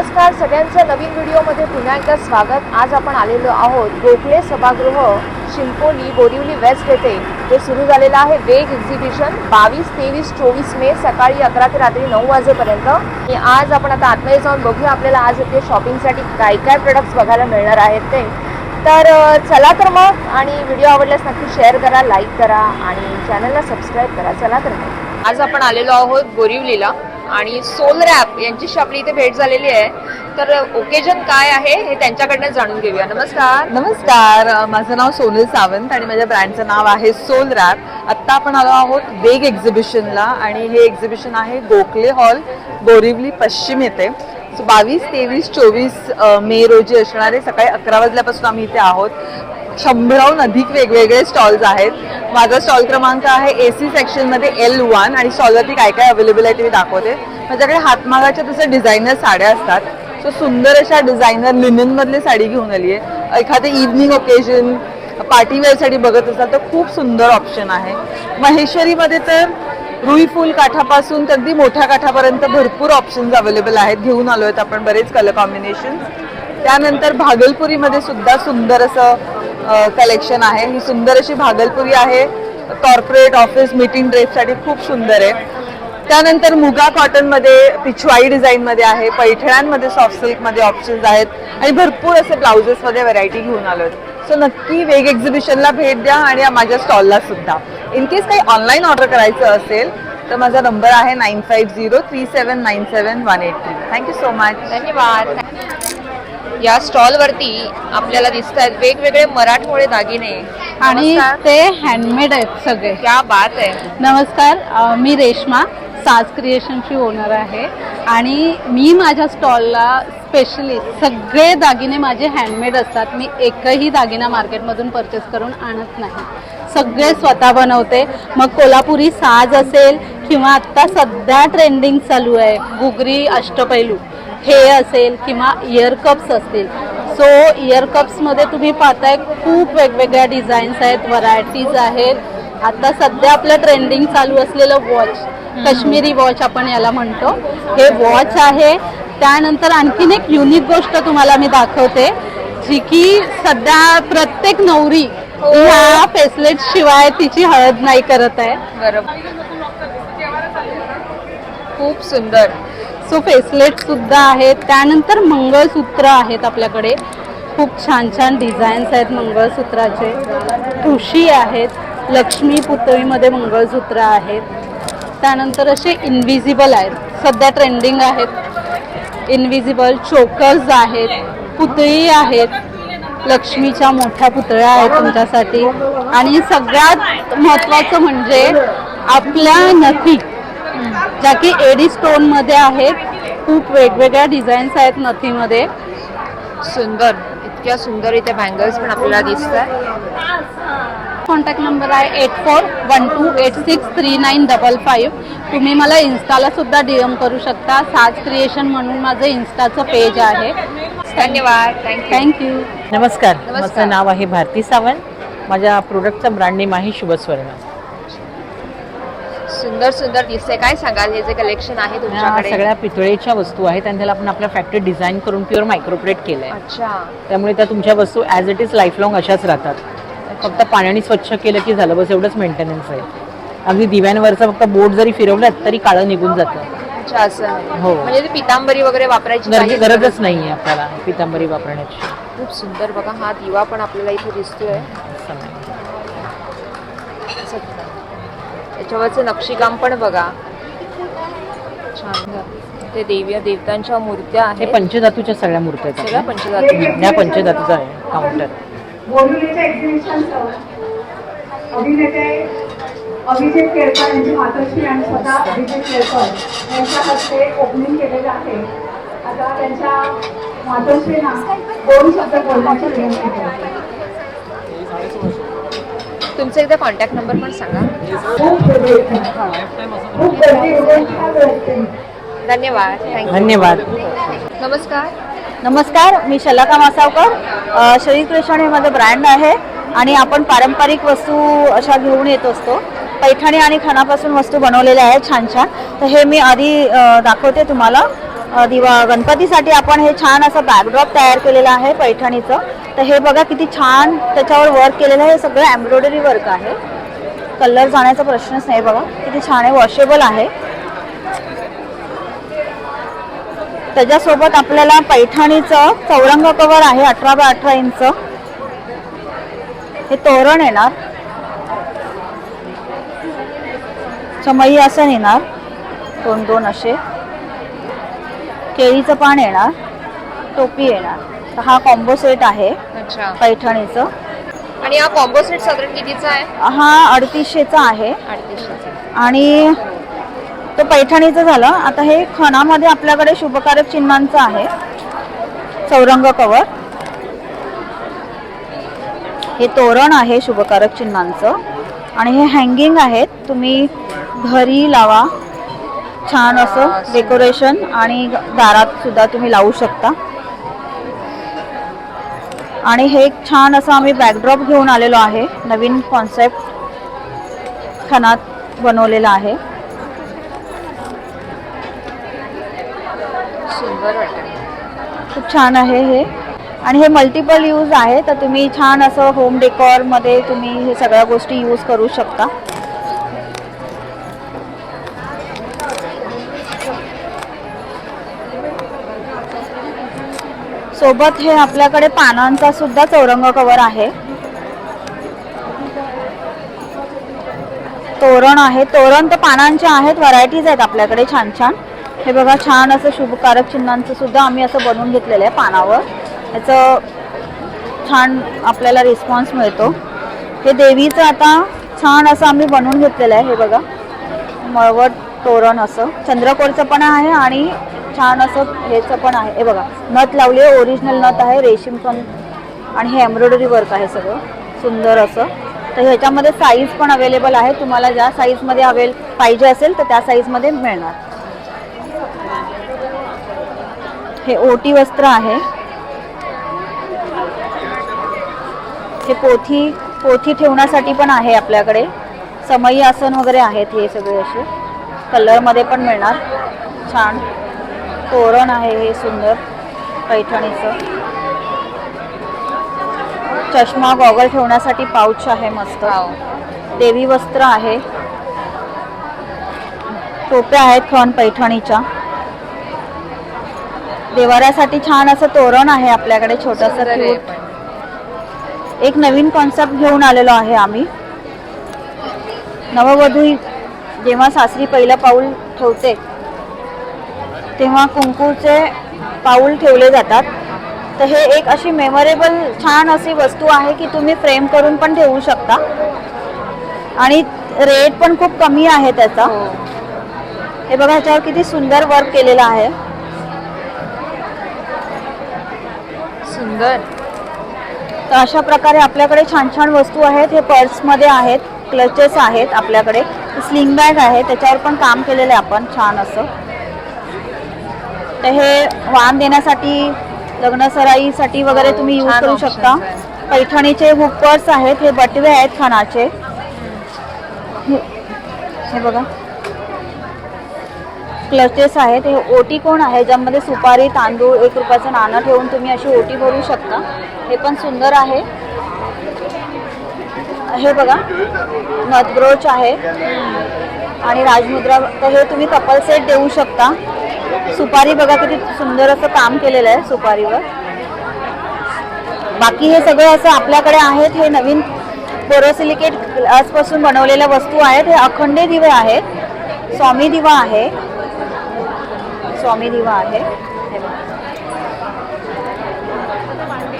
नमस्कार सगळ्यांचं नवीन व्हिडिओमध्ये पुन्हा एकदा स्वागत। आज आपण आलेलो आहोत गोखले सभागृह शिंपोली बोरिवली वेस्ट येथे जे सुरू झालेलं आहे वेग एक्झिबिशन 22, 23, 24 मे सकाळी 11 ते रात्री 9 वाजेपर्यंत। आणि आज आपण आता आतमध्ये जाऊन बघूया आपल्याला आज इथे शॉपिंगसाठी काय काय प्रोडक्ट्स बघायला मिळणार आहेत ते। तर चला तर मग, आणि व्हिडिओ आवडल्यास नक्की शेअर करा, लाईक करा आणि चॅनलला सबस्क्राईब करा। चला तर मग आज आपण आलेलो आहोत बोरिवलीला आणि सोल रॅप यांची आपली इथे भेट झालेली आहे। तर ओकेजन काय आहे हे त्यांच्याकडनं जाणून घेऊया। नमस्कार। नमस्कार, माझं नाव सोनल सावंत आणि माझ्या ब्रँडचं नाव आहे सोल रॅप। आत्ता आपण आलो आहोत वेग एक्झिबिशनला आणि हे एक्झिबिशन आहे गोखले हॉल बोरिवली पश्चिम येथे। 22, 23, 24 मे रोजी असणारे सकाळी 11 वाजल्यापासून आम्ही इथे आहोत। 100हून अधिक वेगवेगळे स्टॉल्स आहेत। माझा स्टॉल क्रमांक आहे AC सेक्शनमध्ये L1 आणि स्टॉलवरती काय काय अवेलेबल आहे ते मी दाखवते। माझ्याकडे हातमागाच्या तसं डिझायनर साड्या असतात, सो सुंदर अशा डिझायनर लिननमधली साडी घेऊन आली आहे। एखादे इव्हनिंग ओकेजन पार्टीवेअरसाठी बघत असाल तर खूप सुंदर ऑप्शन आहे। महेश्वरीमध्ये तर रुई फुल काठापासून तर अगदी मोठ्या काठापर्यंत भरपूर ऑप्शन्स अवेलेबल आहेत, घेऊन आलो आहेत आपण बरेच कलर कॉम्बिनेशन। त्यानंतर भागलपुरीमध्ये सुद्धा सुंदर असं कलेक्शन आहे। ही सुंदर अशी भागलपुरी आहे, कॉर्पोरेट ऑफिस मीटिंग ड्रेससाठी खूप सुंदर आहे। त्यानंतर मुगा कॉटनमध्ये पिछवाई डिझाईनमध्ये आहे, पैठण्यांमध्ये सॉफ्ट सिल्कमध्ये ऑप्शन्स आहेत आणि भरपूर असे ब्लाउजेसमध्ये व्हरायटी घेऊन आलो आहेत। सो नक्की वेग एक्झिबिशनला भेट द्या आणि माझ्या स्टॉलला सुद्धा। इन केस काही ऑनलाईन ऑर्डर करायचं असेल तर माझा नंबर आहे 9503797183। Thank you so much. धन्यवाद। या स्टॉल वरती आपल्याला दिसत आहेत वेगवेगळे मराठमोळे दागिने आणि ते हँडमेड आहेत सगळे। क्या बात आहे। नमस्कार, मी रेश्मा साज क्रिएशनची ओनर आहे आणि मी माझ्या स्टॉलला स्पेशली सगळे दागिने माझे हँडमेड असतात। मी एकही दागिना मार्केटमधून परचेस करून आणत नाही, सगळे स्वतः बनवते। मग कोल्हापुरी साज असेल किंवा आत्ता सध्या ट्रेंडिंग चालू आहे घुगरी अष्टपैलू हे असेल किंवा इयर कप्स असतील। सो इयर कप्समध्ये तुम्ही पाहताय खूप वेगवेगळ्या डिझाईन्स आहेत, व्हरायटीज आहेत। आता सध्या आपलं ट्रेंडिंग चालू असलेलं वॉच, काश्मीरी वॉच आपण याला म्हणतो, हे वॉच आहे। त्यानंतर आणखीन एक युनिक गोष्ट तुम्हाला मी दाखवते, जी की सध्या प्रत्येक नवरी ह्या फेसलेट शिवाय तिची हळद नाही करत आहे। बरोबर, खूप सुंदर। सो फेसलेट सुद्धा आहेत। त्यानंतर मंगळसूत्र आहेत आपल्याकडे, खूप छान छान डिझाईन्स आहेत मंगळसूत्राचे। ठुशी आहेत, लक्ष्मी पुतळीमध्ये मंगळसूत्र आहेत। त्यानंतर असे इनविजिबल आहेत, सध्या ट्रेंडिंग आहेत। इनविजिबल चोकर्स आहेत, पुतळी आहेत, लक्ष्मीच्या मोठ्या पुतळ्या आहेत तुमच्यासाठी। आणि सगळ्यात महत्त्वाचं म्हणजे आपल्या नथी, ज्या की एडी स्टोन मध्ये आहेत। खूप वेगवेगळ्या डिझाईन्स आहेत नथीमध्ये, सुंदर, इतक्या सुंदर इथे बँगल्स पण आपल्याला दिसत आहे। कॉन्टॅक्ट नंबर आहे 8412863955। तुम्ही मला इन्स्टाला सुद्धा DM करू शकता, साज क्रिएशन म्हणून माझं इन्स्टाचं पेज आहे। धन्यवाद, थँक्यू। नमस्कार, माझं नाव आहे भारती सावंत। माझ्या प्रोडक्टचं ब्रँड नेम आहे शुभस्वर्ण। सुंदर सुंदर दिसते, काय सांगाल हे जे कलेक्शन आहे तुमच्याकडे? सगळ्या पितळेच्या वस्तू आहेत आणि त्याला आपण आपल्या फॅक्टरी डिझाईन करून प्युअर मायक्रोप्लेट केलंय। अच्छा, त्यामुळे त्या तुमच्या वस्तू as it is life long अशाच राहतात। फक्त पाण्याने स्वच्छ केलं की झालं, बस एवढंच मेंटेनन्स आहे। अगदी दिव्यांवरचं फक्त बोट जरी फिरवलं तरी काळं निघून जातं। अच्छा, असं आहे। हो, म्हणजे ती पितांबरी वगैरे वापरायची गरजच नाही आहे आपल्याला पितांबरी वापरण्याची। खूप सुंदर, बघा हा दिवा पण आपल्याला इथे दिसतोय। त्याच्यावरचं नक्षीकाम पण बघा छान। ते देवतांच्या मूर्त्या हे आहेत, पंचधातूच्या सगळ्या मूर्त्या आहेत सगळ्या आपल्या। पंचधातू। ह्या पंचधातूचा आहे काउंटर। बोरिवलीच्या एक्झिबिशनचं अभिनेते अभिजित केळकर यांची मातोश्री आणि स्वतः अभिजित केळकर यांच्या हस्ते ओपनिंग केलेलं आहे। आता त्यांच्या मातोश्रींना 2 शब्द बोलण्याची विनंती करते। तुमचा एकदा कॉन्टॅक्ट नंबर पण सांगा। धन्यवाद, थँक्यू। धन्यवाद। नमस्कार। नमस्कार, मी शलाका मासावकर। श्री क्रिएशन हे माझं ब्रँड आहे आणि आपण पारंपरिक वस्तू अशा घेऊन येत असतो। पैठणी आणि खणापासून वस्तू बनवलेल्या आहेत छान छान। तर हे मी आधी दाखवते तुम्हाला। गणपतीसाठी आपण हे छान असं बॅकड्रॉप तयार केलेलं आहे पैठणीचं. तर हे बघा किती छान त्याच्यावर वर्क केलेलं आहे. हे सगळं एम्ब्रॉयडरी वर्क आहे. कलर जाण्याचा प्रश्नच नाही. बघा किती छान आहे, वॉशेबल आहे. त्याच्यासोबत आपल्याला पैठणीचं चौरंग कवर आहे 18 बाय 18 इंच. हे तोरण येणार, चमई आसन येणार, 2-2 असे, केळीचं पान येणार, टोपी येणार. तर हा कॉम्बो सेट आहे अच्छा. पैठणीचं. आणि हा कॉम्बो सेट साधारण कितीचा आहे? हा 3800चा आहे 3800चा. आणि तो पैठणीचं झालं. आता हे खणामध्ये आपल्याकडे शुभकारक चिन्हांचं आहे चौरंग कवर. हे तोरण आहे शुभकारक चिन्हांचं आणि हे हँगिंग आहेत. तुम्ही घरी लावा, छान असं डेकोरेशन, आणि दारात सुद्धा तुम्ही लावू शकता. आणि हे एक छान असं आम्ही बॅकड्रॉप घेऊन आलेलो आहे. नवीन कॉन्सेप्ट खणात बनवलेला आहे. सुंदर वाटतं. खूप छान आहे हे. आणि हे मल्टिपल यूज आहे. तर तुम्ही छान असं होम डेकॉरमध्ये तुम्ही हे सगळ्या गोष्टी यूज करू शकता. सोबत हे आपल्याकडे पानांचा सुद्धा चौरंग कवर आहे. तोरण आहे. तोरण तर पानांचे आहेत, व्हरायटीज आहेत आपल्याकडे छान छान. हे बघा छान असं शुभकारक चिन्हांचं सुद्धा आम्ही असं बनवून घेतलेलं आहे पानावर. याचं छान आपल्याला रिस्पॉन्स मिळतो. हे देवीचं आता छान असं आम्ही बनवून घेतलेलं आहे. हे बघा मळवट तोरण असं चंद्रकोरचं पण आहे आणि छान असं ह्याचं पण आहे. हे बघा नथ लावली आहे, ओरिजिनल नथ आहे, रेशीम पण, आणि हे एम्ब्रॉयडरी वर्क आहे सगळं सुंदर असं. तर ह्याच्यामध्ये साईज पण अवेलेबल आहे. तुम्हाला ज्या साईजमध्ये पाहिजे असेल तर त्या साईजमध्ये मिळणार. हे ओटी वस्त्र आहे. हे पोथी ठेवण्यासाठी पण आहे आपल्याकडे. समई आसन वगैरे आहेत हे सगळे असे कलरमध्ये पण मिळणार. छान तोरण आहे हे सुंदर पैठणीचं. चष्मा गॉगल ठेवण्यासाठी पाऊच आहे मस्त. देवी वस्त्र आहे. टोप्या आहेत खण पैठणीच्या. देवाऱ्यासाठी छान असं तोरण आहे आपल्याकडे छोटंसं क्यूट. एक नवीन कॉन्सेप्ट घेऊन आलेलो आहे आम्ही. नववधू जेव्हा सासरी पहिलं पाऊल ठेवते तेव्हा कुंकूचे पाऊल ठेवले जातात. तर हे एक अशी मेमोरेबल छान अशी वस्तू आहे की तुम्ही फ्रेम करून पण ठेवू शकता. आणि रेट पण खूप कमी आहे त्याचा. हे बघा ह्याच्यावर किती सुंदर वर्क केलेलं आहे. सुंदर. तर अशा प्रकारे आपल्याकडे छान छान वस्तू आहेत. हे पर्समध्ये आहेत, क्लचेस आहेत आपल्याकडे, स्लिंग बॅग आहे त्याच्यावर पण काम केलेलं आहे आपण छान असं. तर हे वाण देण्यासाठी, लग्न सराईसाठी वगैरे तुम्ही यूज करू शकता. पैठणीचे हुक पर्स आहेत. हे बटवे आहेत खणाचे. हे बघा क्लचेस आहेत. हे ओटी कोण आहे ज्यामध्ये सुपारी, तांदूळ, 1 रुपयाचं नाणं ठेवून तुम्ही अशी ओटी भरू शकता. हे पण सुंदर आहे. हे बघा नथ ब्रोच आहे आणि राजमुद्रा. तर हे तुम्ही कपल सेट देऊ शकता. सुपारी बघा किती सुंदर असं काम केलेलं आहे सुपारीवर. बाकी हे सगळं असं आपल्याकडे आहेत. हे नवीन बोरोसिलिकेट ग्लासपासून बनवलेल्या वस्तू आहेत. हे अखंडे दिवे आहेत. स्वामी दिवा आहे. स्वामी दिवा आहे. हे बघा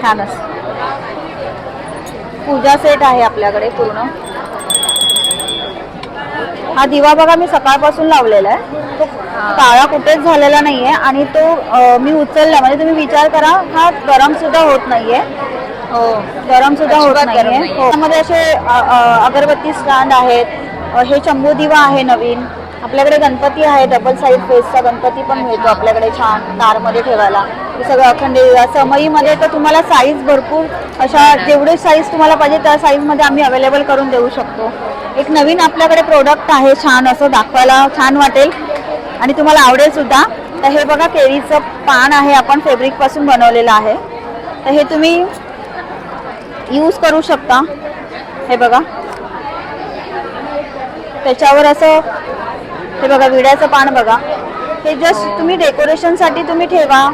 छानच. पूजा सेट आहे आपल्याकडे पूर्ण. हा दिवा बघा मी सकाळपासून लावलेला आहे. तो काळा कुठेच झालेला नाहीये आणि तो मी उचलला म्हणजे तुम्ही विचार करा हा गरम सुद्धा होत नाहीये. हो गरम सुद्धा होत नाहीये. त्यामध्ये असे अगरबत्ती स्टँड आहेत. हे शंभू दिवा आहे नवीन. आपल्याकडे गणपती आहे, डबल साईड फेसचा गणपती पण मिळतो आपल्याकडे छान कारमध्ये ठेवायला. हे सगळं अखंड समईमध्ये तर तुम्हाला साईज भरपूर अशा जेवढे साईज तुम्हाला पाहिजे त्या साईजमध्ये आम्ही अवेलेबल करून देऊ शकतो. एक नवीन आपल्याकडे प्रोडक्ट आहे छान असं दाखवायला छान वाटेल आणि तुम्हाला आवडेल सुद्धा. तर हे बघा केळीचं पान आहे, आपण फॅब्रिक पासून बनवलेलं आहे. तर हे तुम्ही यूज करू शकता. हे बघा त्याच्यावर असं हे बघा विड्याचं पान बघा, हे जस्ट तुम्ही डेकोरेशनसाठी तुम्ही ठेवा,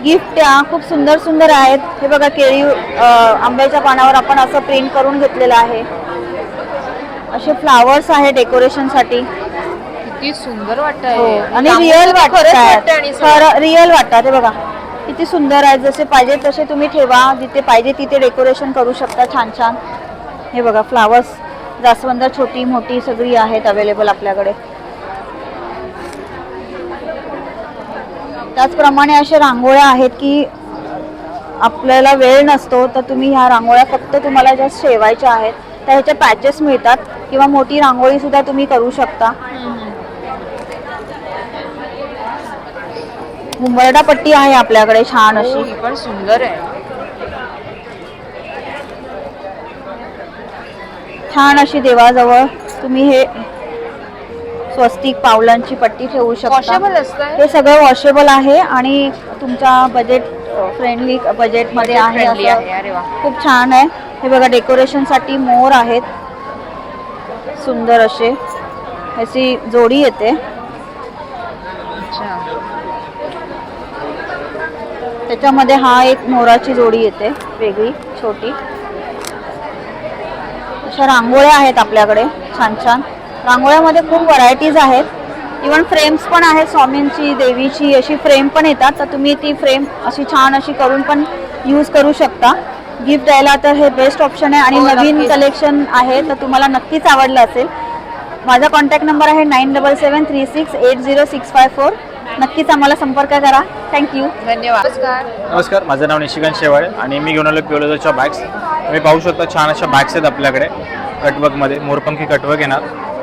गिफ्ट द्या. खूप सुंदर सुंदर आहेत. हे बघा केळी आंब्याच्या पानावर आपण असं प्रिंट करून घेतलेलं आहे. असे फ्लावर्स आहे डेकोरेशनसाठी. किती सुंदर वाटतंय. हो, आणि रिअल वाटतात, आणि खरं रिअल वाटतात. हे बघा किती सुंदर आहे. जसे पाहिजे तसे तुम्ही ठेवा, जिथे पाहिजे तिथे डेकोरेशन करू शकता छान छान. हे बघा फ्लावर्स, जास्वंद छोटी मोठी सगळी आहेत अवेलेबल आपल्याकडे. त्याचप्रमाणे अशा रांगोळ्या आहेत की आपल्याला वेळ नसतो तर तुम्ही ह्या रांगोळ्या फक्त तुम्हाला जस्ट शेवायच्या आहेत. तर ह्याचे पॅचेस मिळतात किंवा मोठी रांगोळी सुद्धा तुम्ही करू शकता. मुंबरडा पट्टी आहे आपल्याकडे छान अशी. ही पण सुंदर आहे. छान अशी देवाजवळ तुम्ही हे स्वस्तिक पावलांची पट्टी ठेवू शकता. वॉशेबल असतं हे सगळं वॉशेबल आहे आणि तुमच्या बजेट फ्रेंडली बजेटमध्ये आहे. फ्रेंडली असं आहे. अरे वा. खूप छान आहे. हे बघा डेकोरेशनसाठी मोर आहेत सुंदर असे, अशी जोडी येते. अच्छा. त्याच्यामध्ये हा एक मोराची जोडी येते वेगळी छोटी. अशा रांगोळ्या आहेत आपल्याकडे छान छान. रांगोळ्यामध्ये खूप व्हरायटीज आहेत. इवन फ्रेम्स पण आहेत, स्वामींची देवीची अशी फ्रेम पण येतात. तर तुम्ही ती फ्रेम अशी छान अशी करून पण यूज करू शकता. गिफ्ट द्यायला तर हे बेस्ट ऑप्शन आहे. आणि हो, नवीन नक्कीच. कलेक्शन आहे तर तुम्हाला नक्कीच आवडलं असेल. माझा कॉन्टॅक्ट नंबर आहे 9773680654. नक्कीच आम्हाला संपर्क करा. थँक्यू. धन्यवाद. नमस्कार. नमस्कार, माझं नाव निशिकांत शेवाळे आणि मी घेऊन आलो पिओलोच्या बॅग्स. तुम्ही पाहू शकता छान अशा बॅग्स आहेत आपल्याकडे कटवर्कमध्ये, मोरपंखी कटवर्क येणार.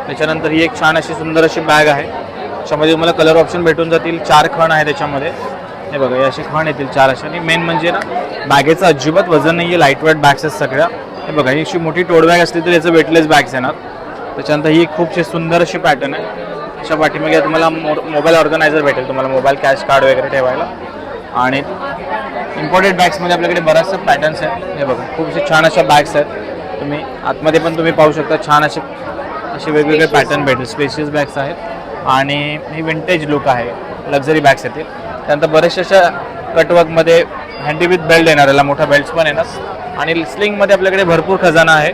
त्याच्यानंतर ही एक छान अशी सुंदर अशी बॅग आहे. त्याच्यामध्ये तुम्हाला कलर ऑप्शन भेटून जातील. 4 खण आहे त्याच्यामध्ये. हे बघा हे असे खण येतील 4 अशा. आणि मेन म्हणजे ना बॅगेचं अजिबात वजन नाही आहे, लाईट वेट बॅग्स आहेत सगळ्या. हे बघा ही अशी मोठी टोड बॅग असली तर याचं वेटलेस बॅग्स येणार. त्याच्यानंतर ही एक खूपशी सुंदर अशी पॅटर्न आहे. अशा पाठीमागे तुम्हाला मोबाईल ऑर्गनायझर भेटेल, तुम्हाला मोबाईल कॅश कार्ड वगैरे ठेवायला. आणि इम्पोर्टेड बॅग्समध्ये आपल्याकडे बऱ्याचशा पॅटर्न्स आहेत. हे बघा खूप छान अशा बॅग्स आहेत. तुम्ही आतमध्ये पण तुम्ही पाहू शकता छान असे वेगवेगळे पॅटर्न भेटेल. स्पेशियस बॅग्स आहेत आणि ही विंटेज लुक आहे. लक्झरी बॅग्स येतील. त्यानंतर बऱ्याचशा अशा कटवर्कमध्ये हँडी विथ बेल्ट येणार, याला मोठा बेल्ट्स पण येणार. आणि स्लिंगमध्ये आपल्याकडे भरपूर खजाना आहे.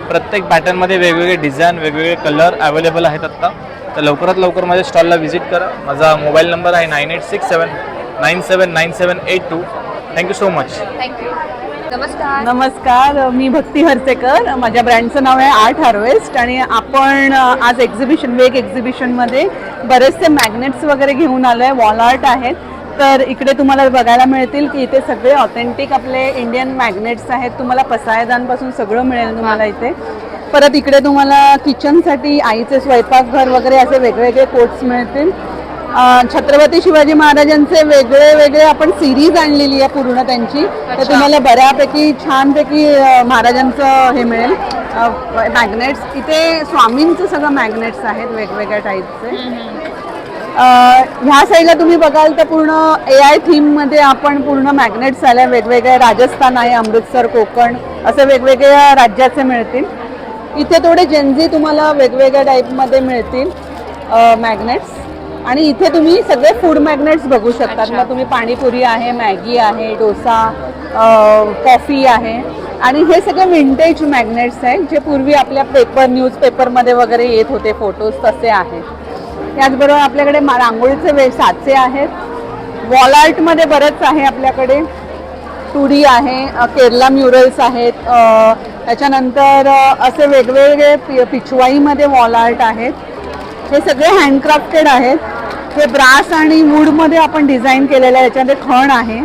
प्रत्येक पॅटर्नमध्ये वेगवेगळे डिझाईन, वेगवेगळे कलर अवेलेबल आहेत आत्ता. तर लवकरात लवकर माझ्या स्टॉलला व्हिजिट करा. माझा मोबाईल नंबर आहे 9867979782. Thank you so much. थँक्यू. नमस्कार. नमस्कार, मी भक्ती हर्सेकर. माझ्या ब्रँडचं नाव आहे आर्ट हार्वेस्ट आणि आपण आज वेग एक्झिबिशनमध्ये बरेचसे मॅग्नेट्स वगैरे घेऊन आलो आहे. वॉल आर्ट आहेत. तर इकडे तुम्हाला बघायला मिळतील की इथे सगळे ऑथेंटिक आपले इंडियन मॅग्नेट्स आहेत. तुम्हाला पसायदानपासून सगळं मिळेल तुम्हाला इथे. परत इकडे तुम्हाला किचनसाठी आईचे स्वयंपाकघर वगैरे असे वेगवेगळे कोट्स मिळतील. छत्रपती शिवाजी महाराजांचे वेगळे आपण सिरीज आणलेली आहे पूर्ण त्यांची. तर तुम्हाला बऱ्यापैकी छानपैकी महाराजांचं हे मिळेल मॅग्नेट्स. इथे स्वामींचं सगळं मॅग्नेट्स आहेत वेगवेगळ्या टाईपचे. ह्या साईडला तुम्ही बघाल तर पूर्ण AI थीममध्ये आपण पूर्ण मॅग्नेट्स आल्या. वेगवेगळे राजस्थान आहे, अमृतसर, कोकण असे वेगवेगळ्या राज्याचे मिळतील. इथे थोडे जेन्झी तुम्हाला वेगवेगळ्या टाईपमध्ये मिळतील मॅग्नेट्स. आणि इथे तुम्ही सगळे फूड मॅग्नेट्स बघू शकतात. मग तुम्ही पाणीपुरी आहे, मॅगी आहे, डोसा, कॉफी आहे. आणि हे सगळे विंटेज मॅग्नेट्स आहेत जे पूर्वी आपल्या न्यूजपेपरमध्ये वगैरे येत होते फोटोज, तसे आहेत. त्याचबरोबर आपल्याकडे रांगोळीचे साचे आहेत. वॉल आर्टमध्ये बरंच आहे आपल्याकडे. 2D आहे, केरला म्युरल्स आहेत. त्याच्यानंतर असे वेगवेगळे पिछवाईमध्ये वॉल आर्ट आहेत. हे सगळे हँडक्राफ्टेड आहेत. हे ब्रास आणि वूडमध्ये आपण डिझाईन केलेलं आहे. याच्यामध्ये खण आहे.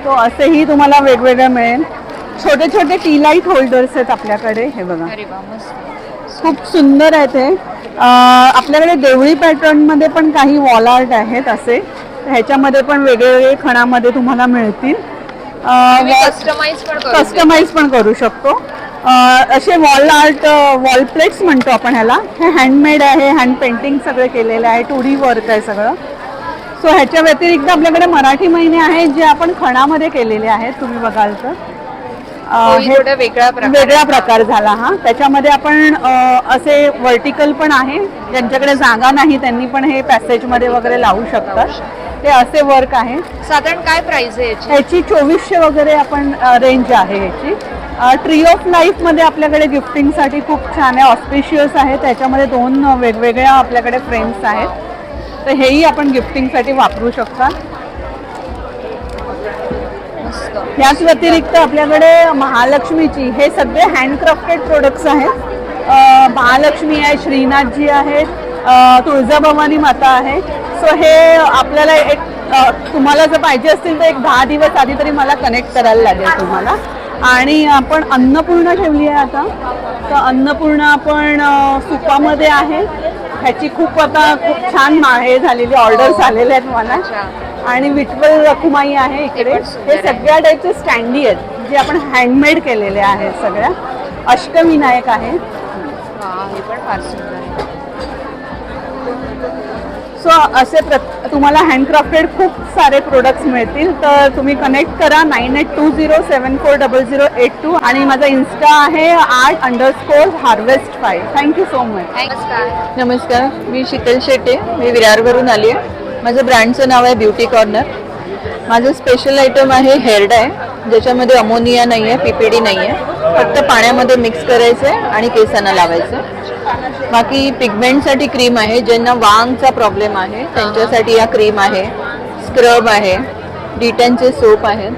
तो असेही तुम्हाला वेगवेगळे मिळेल. छोटे छोटे टी लाईट होल्डर्स आहेत आपल्याकडे. हे बघा अरे वा, मस्त. खूप सुंदर आहे ते. आपल्याकडे देवळी पॅटर्नमध्ये पण काही वॉल आर्ट आहेत असे. ह्याच्यामध्ये पण वेगवेगळे खणामध्ये तुम्हाला मिळतील. कस्टमाइज पण करू शकतो. असे वॉल आर्ट, वॉल प्लेट्स म्हणतो आपण ह्याला. हे हँडमेड आहे, हँड पेंटिंग सगळं केलेलं आहे. 2D वर्क आहे सगळं. सो ह्याच्या व्यतिरिक्त आपल्याकडे मराठी महिने आहेत जे आपण खणामध्ये केलेले आहेत. तुम्ही बघाल तर तोही हे थोडा वेगळा प्रकार वेगळा प्रकार झाला हा. त्याच्यामध्ये आपण असे वर्टिकल पण आहे, ज्यांच्याकडे जागा नाही त्यांनी पण हे पॅसेजमध्ये वगैरे लावू शकतात. ते असे वर्क आहे. साधारण काय प्राइस आहे याची? ह्याची 2400 वगैरे आपण रेंज आहे ह्याची. ट्री ऑफ लाईफमध्ये आपल्याकडे गिफ्टिंगसाठी खूप छान आहे, ऑस्पिशियस आहे. त्याच्यामध्ये 2 वेगवेगळ्या आपल्याकडे फ्रेम्स आहेत, तर हेही आपण गिफ्टिंगसाठी वापरू शकता. याच व्यतिरिक्त आपल्याकडे महालक्ष्मीची हे सगळे हँडक्राफ्टेड प्रोडक्ट्स आहेत. महालक्ष्मी आहे, श्रीनाथजी आहेत, तुळजाभवानी माता आहे. सो हे आपल्याला एक तुम्हाला जर पाहिजे असतील तर एक 10 दिवस आधी तरी मला कनेक्ट करायला लागेल तुम्हाला. आणि आपण अन्नपूर्णा ठेवली आहे आता. तर अन्नपूर्णा आपण सुपामध्ये आहे. ह्याची खूप छान हे झालेली ऑर्डर्स आलेले आहेत मला. आणि विठ्ठल रखुमाई आहे इकडे. हे सगळ्या टाईपचे स्टँडी आहेत जे आपण हँडमेड केलेले आहेत सगळ्या. अष्टविनायक आहे. हे पण फार सुंदर आहे. सो असे तुम्हाला हँडक्राफ्टेड खूप सारे प्रोडक्ट्स मिळतील. तर तुम्ही कनेक्ट करा 9820740082 आणि माझा इन्स्टा आहे art_harvest5. Thank you so much. नमस्कार. नमस्कार, मी शीतल शेटे, मी विरारवरून आली आहे. माझं ब्रँडचं नाव आहे ब्युटी कॉर्नर. माझं स्पेशल आयटम आहे हेअर डाय, ज्याच्यामध्ये अमोनिया नाही आहे, PPD नाही आहे. फक्त पाण्यामध्ये मिक्स करायचं आहे आणि केसांना लावायचं. बाकी पिगमेंटसाठी क्रीम आहे, ज्यांना वांगचा प्रॉब्लेम आहे त्यांच्यासाठी या क्रीम आहे. स्क्रब आहे, डिटॅनचे सोप आहेत,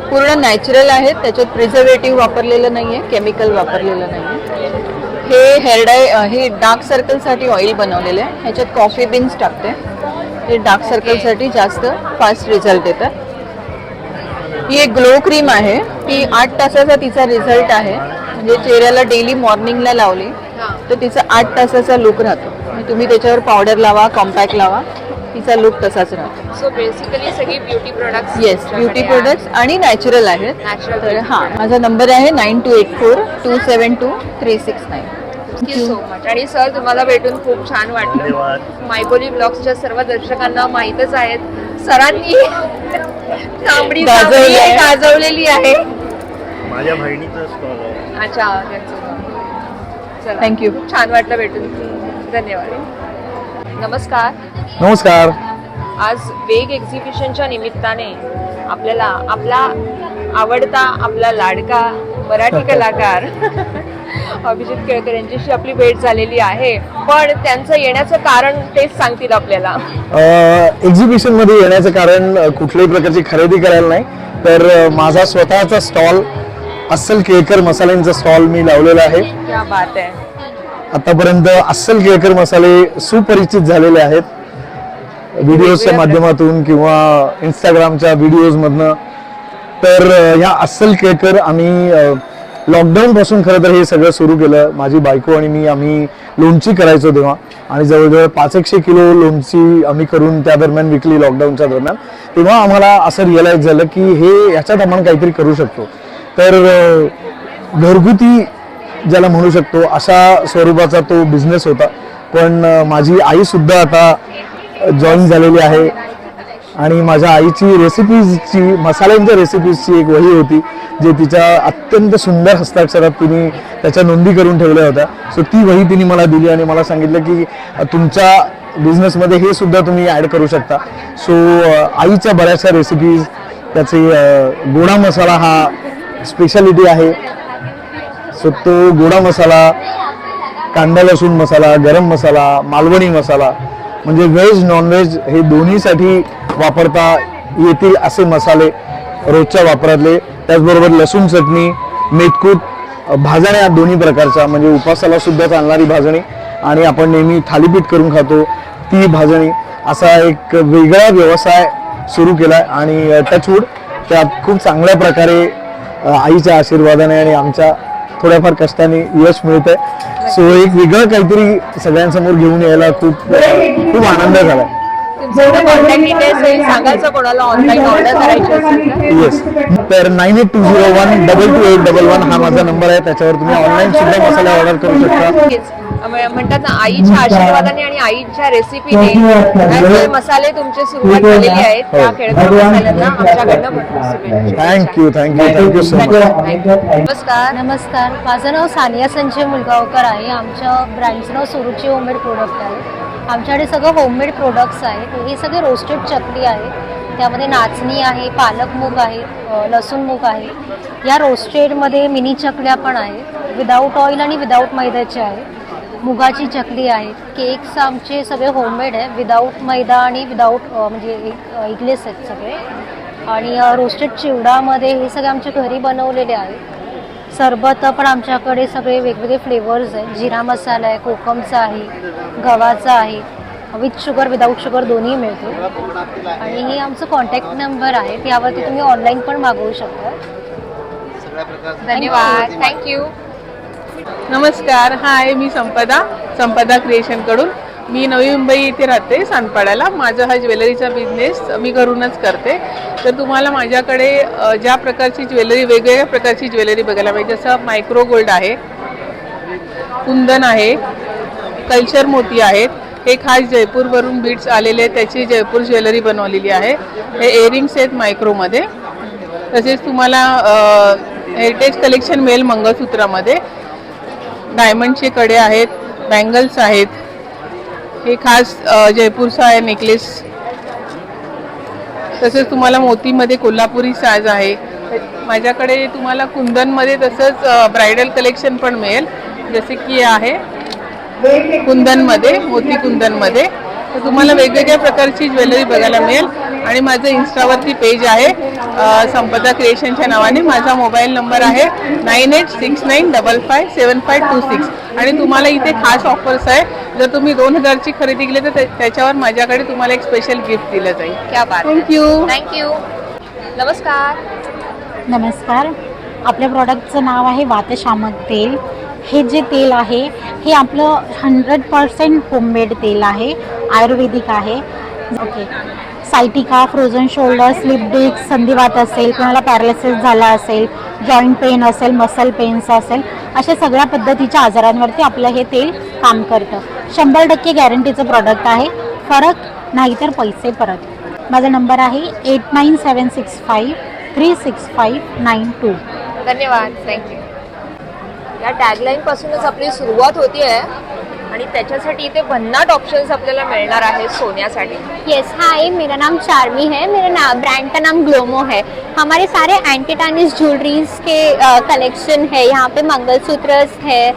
पूर्ण नॅचरल आहेत. त्याच्यात प्रिझर्वेटिव्ह वापरलेलं नाही आहे, केमिकल वापरलेलं नाही आहे. हे हेअर डाय हे डार्क सर्कलसाठी ऑइल बनवलेलं आहे. ह्याच्यात कॉफी बीन्स टाकते, ते डार्क सर्कलसाठी जास्त फास्ट रिझल्ट येतात. ही एक ग्लो क्रीम आहे, ती 8 तासाचा तिचा रिझल्ट आहे. म्हणजे चेहऱ्याला डेली मॉर्निंगला लावली तर तिचा 8 तासाचा लुक राहतो. म्हणजे तुम्ही त्याच्यावर पावडर लावा, कॉम्पॅक्ट लावा, तिचा लुक तसाच राहतो. सो बेसिकली सगळी beauty products. Yes, beauty products आणि नॅचरल आहेत. तर हां, माझा नंबर आहे 9284272369. Thank you so much. आणि सर तुम्हाला भेटून खूप छान वाटलं. मायबोली ब्लॉग्सच्या सर्व दर्शकांना माहीतच आहेत, सरांनी तांबडी गाजवलेली आहे. माझ्या बहिणीचा स्टॉल आहे. अच्छा, त्यांचं. चला, थँक्यू. खूप छान वाटलं भेटून. धन्यवाद. नमस्कार. नमस्कार. आज वेग एक्झिबिशनच्या निमित्ताने आपल्याला आपला आवडता, आपला लाडका मराठी कलाकार अभिजित केळकर यांच्याशी आपली भेट झालेली आहे. पण त्यांचं येण्याचं कारण तेच सांगतील आपल्याला. एक्झिबिशन मध्ये येण्याचं कारण कुठल्याही प्रकारची खरेदी करायला नाही, तर माझा स्वतःचा स्टॉल अस्सल केळकर मसाल्यांचा स्टॉल मी लावलेला आहे. क्या बात आहे. आतापर्यंत अस्सल केळकर मसाले सुपरिचित झालेले आहेत व्हिडिओजच्या माध्यमातून किंवा इंस्टाग्रामच्या व्हिडिओज मधनं. तर ह्या अस्सल केळकर आम्ही लॉकडाऊन पासून खरं तर हे सगळं सुरू केलं. माझी बायको आणि मी आम्ही लोणची करायचो तेव्हा, आणि जवळजवळ 500 किलो लोणची आम्ही करून त्या दरम्यान विकली लॉकडाऊनच्या दरम्यान. तेव्हा आम्हाला असं रिअलाइज झालं की हे ह्याच्यात आपण काहीतरी करू शकतो. तर घरगुती ज्याला म्हणू शकतो अशा स्वरूपाचा तो बिझनेस होता. पण माझी आई सुद्धा आता जॉईन झालेली आहे आणि माझ्या आईची रेसिपीजची, मसाल्यांच्या रेसिपीजची एक वही होती जे तिच्या अत्यंत सुंदर हस्ताक्षरात तिने त्याच्या नोंदी करून ठेवल्या होत्या. सो ती वही तिने मला दिली आणि मला सांगितलं की तुमच्या बिझनेसमध्ये हे सुद्धा तुम्ही ॲड करू शकता. सो आईच्या बऱ्याचशा रेसिपीज, त्याचे गोडा मसाला हा स्पेशालिटी आहे. सो तो गोडा मसाला, कांदा लसूण मसाला, गरम मसाला, मालवणी मसाला, म्हणजे व्हेज नॉनव्हेज हे दोन्हीसाठी वापरता येतील असे मसाले रोजच्या वापरातले. त्याचबरोबर लसूण चटणी, मेथकूट, भाजण्या दोन्ही प्रकारच्या, म्हणजे उपासाला सुद्धा चालणारी भाजणी आणि आपण नेहमी थालीपीठ करून खातो ती भाजणी. असा एक वेगळा व्यवसाय सुरू केला आणि टचवूड त्यात खूप चांगल्या प्रकारे आईच्या आशीर्वादाने आणि आमच्या थोड्याफार कष्टाने यश मिळतंय. सो एक वेगळं काहीतरी सगळ्यांसमोर घेऊन यायला खूप खूप आनंद झाला. कॉन्टॅक्ट डिटेल्स सांगायचं कोणाला ऑनलाईन ऑर्डर करायची असेल तर? येस, तर 9820122811 हा माझा नंबर आहे. त्याच्यावर तुम्ही ऑनलाईन सुद्धा मसाले ऑर्डर करू शकता. म्हणतात ना आईच्या आशीर्वादाने आणि आईच्या रेसिपीने हे मसाले तुमचे सुरुवात झालेली आहेत त्या केळकर मसाल्यांना आमच्याकडनं भरपूर शुभेच्छा. Thank you so much. नमस्कार. नमस्कार, माझं नाव सानिया संजय मुलगावकर आहे. आमच्या ब्रँडचं नाव सुरुची होममेड प्रोडक्ट आहे. आमच्याकडे सगळं होममेड प्रोडक्ट्स आहेत. हे सगळे रोस्टेड चकली आहेत. त्यामध्ये नाचणी आहे, पालक मूग आहे, लसूण मूग आहे. या रोस्टेडमध्ये मिनी चकल्या पण आहेत, विदाऊट ऑइल आणि विदाऊट मैद्याच्या आहेत. मुगाची चकली आहेत. केक्स आमचे सगळे होममेड आहे, विदाऊट मैदा आणि विदाऊट म्हणजे एगलेस आहेत सगळे. आणि रोस्टेड चिवडामध्ये हे सगळे आमच्या घरी बनवलेले आहेत. सरबत पण आमच्याकडे सगळे वेगवेगळे फ्लेवर्स आहेत. जिरा मसाला आहे, कोकमचा आहे, गव्हाचा आहे, विथ शुगर विदाऊट शुगर दोन्ही मिळते. आणि हे आमचं कॉन्टॅक्ट नंबर आहे, त्यावरती तुम्ही ऑनलाईन पण मागवू शकता. धन्यवाद. थँक्यू. नमस्कार, हाय, मी संपदा क्रिएशनकडून. मी नवी मुंबई इथे राहते, सानपाड्याला. माझा हा ज्वेलरीचा बिझनेस मी घरूनच करते. तर तुम्हाला माझ्याकडे ज्या प्रकारची ज्वेलरी, वेगवेगळ्या प्रकारची ज्वेलरी बघायला पाहिजे. जसं मायक्रो गोल्ड आहे, कुंदन आहे, कल्चर मोती आहेत. हे खास जयपूरवरून बीट्स आलेले आहेत, त्याची जयपूर ज्वेलरी बनवलेली आहे. हे इयरिंग्स आहेत मायक्रोमध्ये. तसेच तुम्हाला हेरिटेज कलेक्शन मिळेल मंगळसूत्रामध्ये. डायमंडचे कडे आहेत, बँगल्स आहेत. हे खास जयपूरचा आहे नेकलेस. तसेच तुम्हाला मोतीमध्ये कोल्हापुरी साज आहे. माझ्याकडे तुम्हाला कुंदनमध्ये तसंच ब्रायडल कलेक्शन पण मिळेल, जसे की आहे कुंदनमध्ये, मोती कुंदनमध्ये. तर तुम्हाला वेगवेगळ्या प्रकारची ज्वेलरी बघायला मिळेल. आणि माझं इन्स्टावरती पेज आहे संपदा क्रिएशनच्या नावाने. माझा मोबाईल नंबर आहे 9869557526. आणि तुम्हाला इथे खास ऑफर्स आहे. जर तुम्ही 2000ची खरेदी केली तर त्याच्यावर माझ्याकडे तुम्हाला एक स्पेशल गिफ्ट दिलं जाईल. क्या बात. थँक्यू. नमस्कार. नमस्कार, आपल्या प्रॉडक्टचं नाव आहे वातशामक तेल. हे जे तेल आहे हे आपलं 100% होममेड तेल आहे, आयुर्वेदिक आहे. Okay, sciatica, frozen shoulder, slip disc, संधिवात असेल, कोणाला पॅरालिसिस झाला असेल, जॉईंट पेन असेल, मसल पेन्स असेल, अशा सगळ्या पद्धतीच्या आजारांवरती आपलं हे तेल काम करतं. 100% गॅरंटीचं प्रॉडक्ट आहे. फरक नाही तर पैसे परत. माझा नंबर आहे 8976536592. धन्यवाद. थँक्यू. या टॅगलाईन पासूनच आपली सुरुवात होती आहे आणि त्याच्यासाठी इथे भन्नाट ऑप्शन्स आपल्याला मिळणार आहेत सोन्यासाठी. यस, हाय, मेरा नाम चार्मी है. मेरा ब्रांड का नाम ग्लोमो है. हमारे सारे एंटी टार्निश ज्वेलरीज के कलेक्शन है. यहाँ पे मंगलसूत्र है,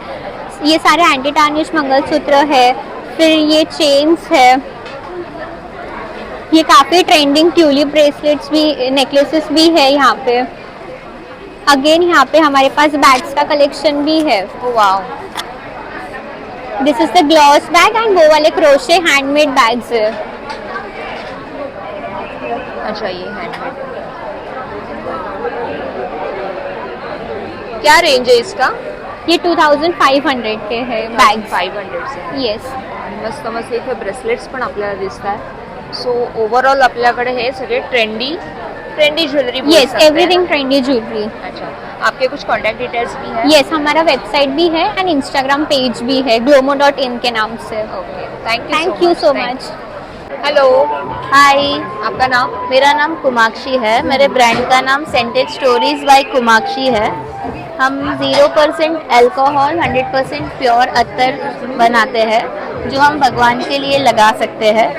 ये सारे एंटी टार्निश मंगलसूत्र है. फिर ये चेन्स है, ये काफ़ी ट्रेंडिंग ट्यूलिप ब्रेसलेट्स भी, नेकलेसेस भी है यहाँ पे. अगेन यहाँ पे हमारे पास बैग्स का कलेक्शन भी है. Wow. This is the gloss bag end वो वाले क्रोशे हैंडमेड बैग्स है. अच्छा, ये हैंडमेड. क्या रेंज है इसका? ये 2500 के है बैग्स. 500 से. येस. मस्त मस्त इथे ब्रेसलेट्स पण आपल्याला दिसत आहे. सो ओव्हरऑल आपल्याकडे हे सगळे trendy jewellery. Yes, everything trendy jewellery. अच्छा, आपके कुछ कॉन्टैक्ट डिटेल्स भी हैं? यस, हमारा वेबसाइट भी है एंड इंस्टाग्राम पेज भी है glomo.in के नाम से. Okay, thank you so much. Hello, hi, आपका नाम? मेरा नाम कुमाक्षी है. मेरे ब्रांड का नाम सेंटेड स्टोरीज बाय कुमाक्षी है. हम 0% अल्कोहल 100% प्योर अत्तर बनाते हैं जो हम भगवान के लिए लगा सकते हैं.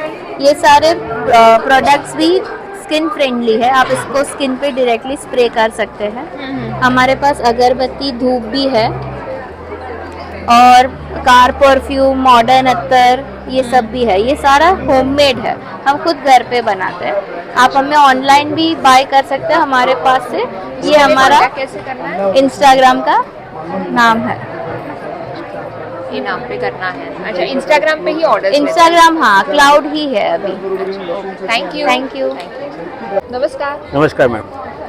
ये सारे प्रोडक्ट्स भी स्किन फ्रेंडली है. आप इसको स्किन पे डायरेक्टली स्प्रे कर सकते हैं. हमारे पास अगरबत्ती, धूप भी है और कार परफ्यूम, मॉडर्न अत्तर, ये सब भी है. ये सारा होममेड है, हम खुद घर पे बनाते हैं. आप हमें ऑनलाइन भी बाय कर सकते हैं हमारे पास से. ये हमारा कैसे करना है? इंस्टाग्राम का नाम है. ये नाम पे करना है. अच्छा, इंस्टाग्राम पे ही ऑर्डर? इंस्टाग्राम, हाँ, क्लाउड ही है अभी. Thank you. नमस्कार. नमस्कार मैम,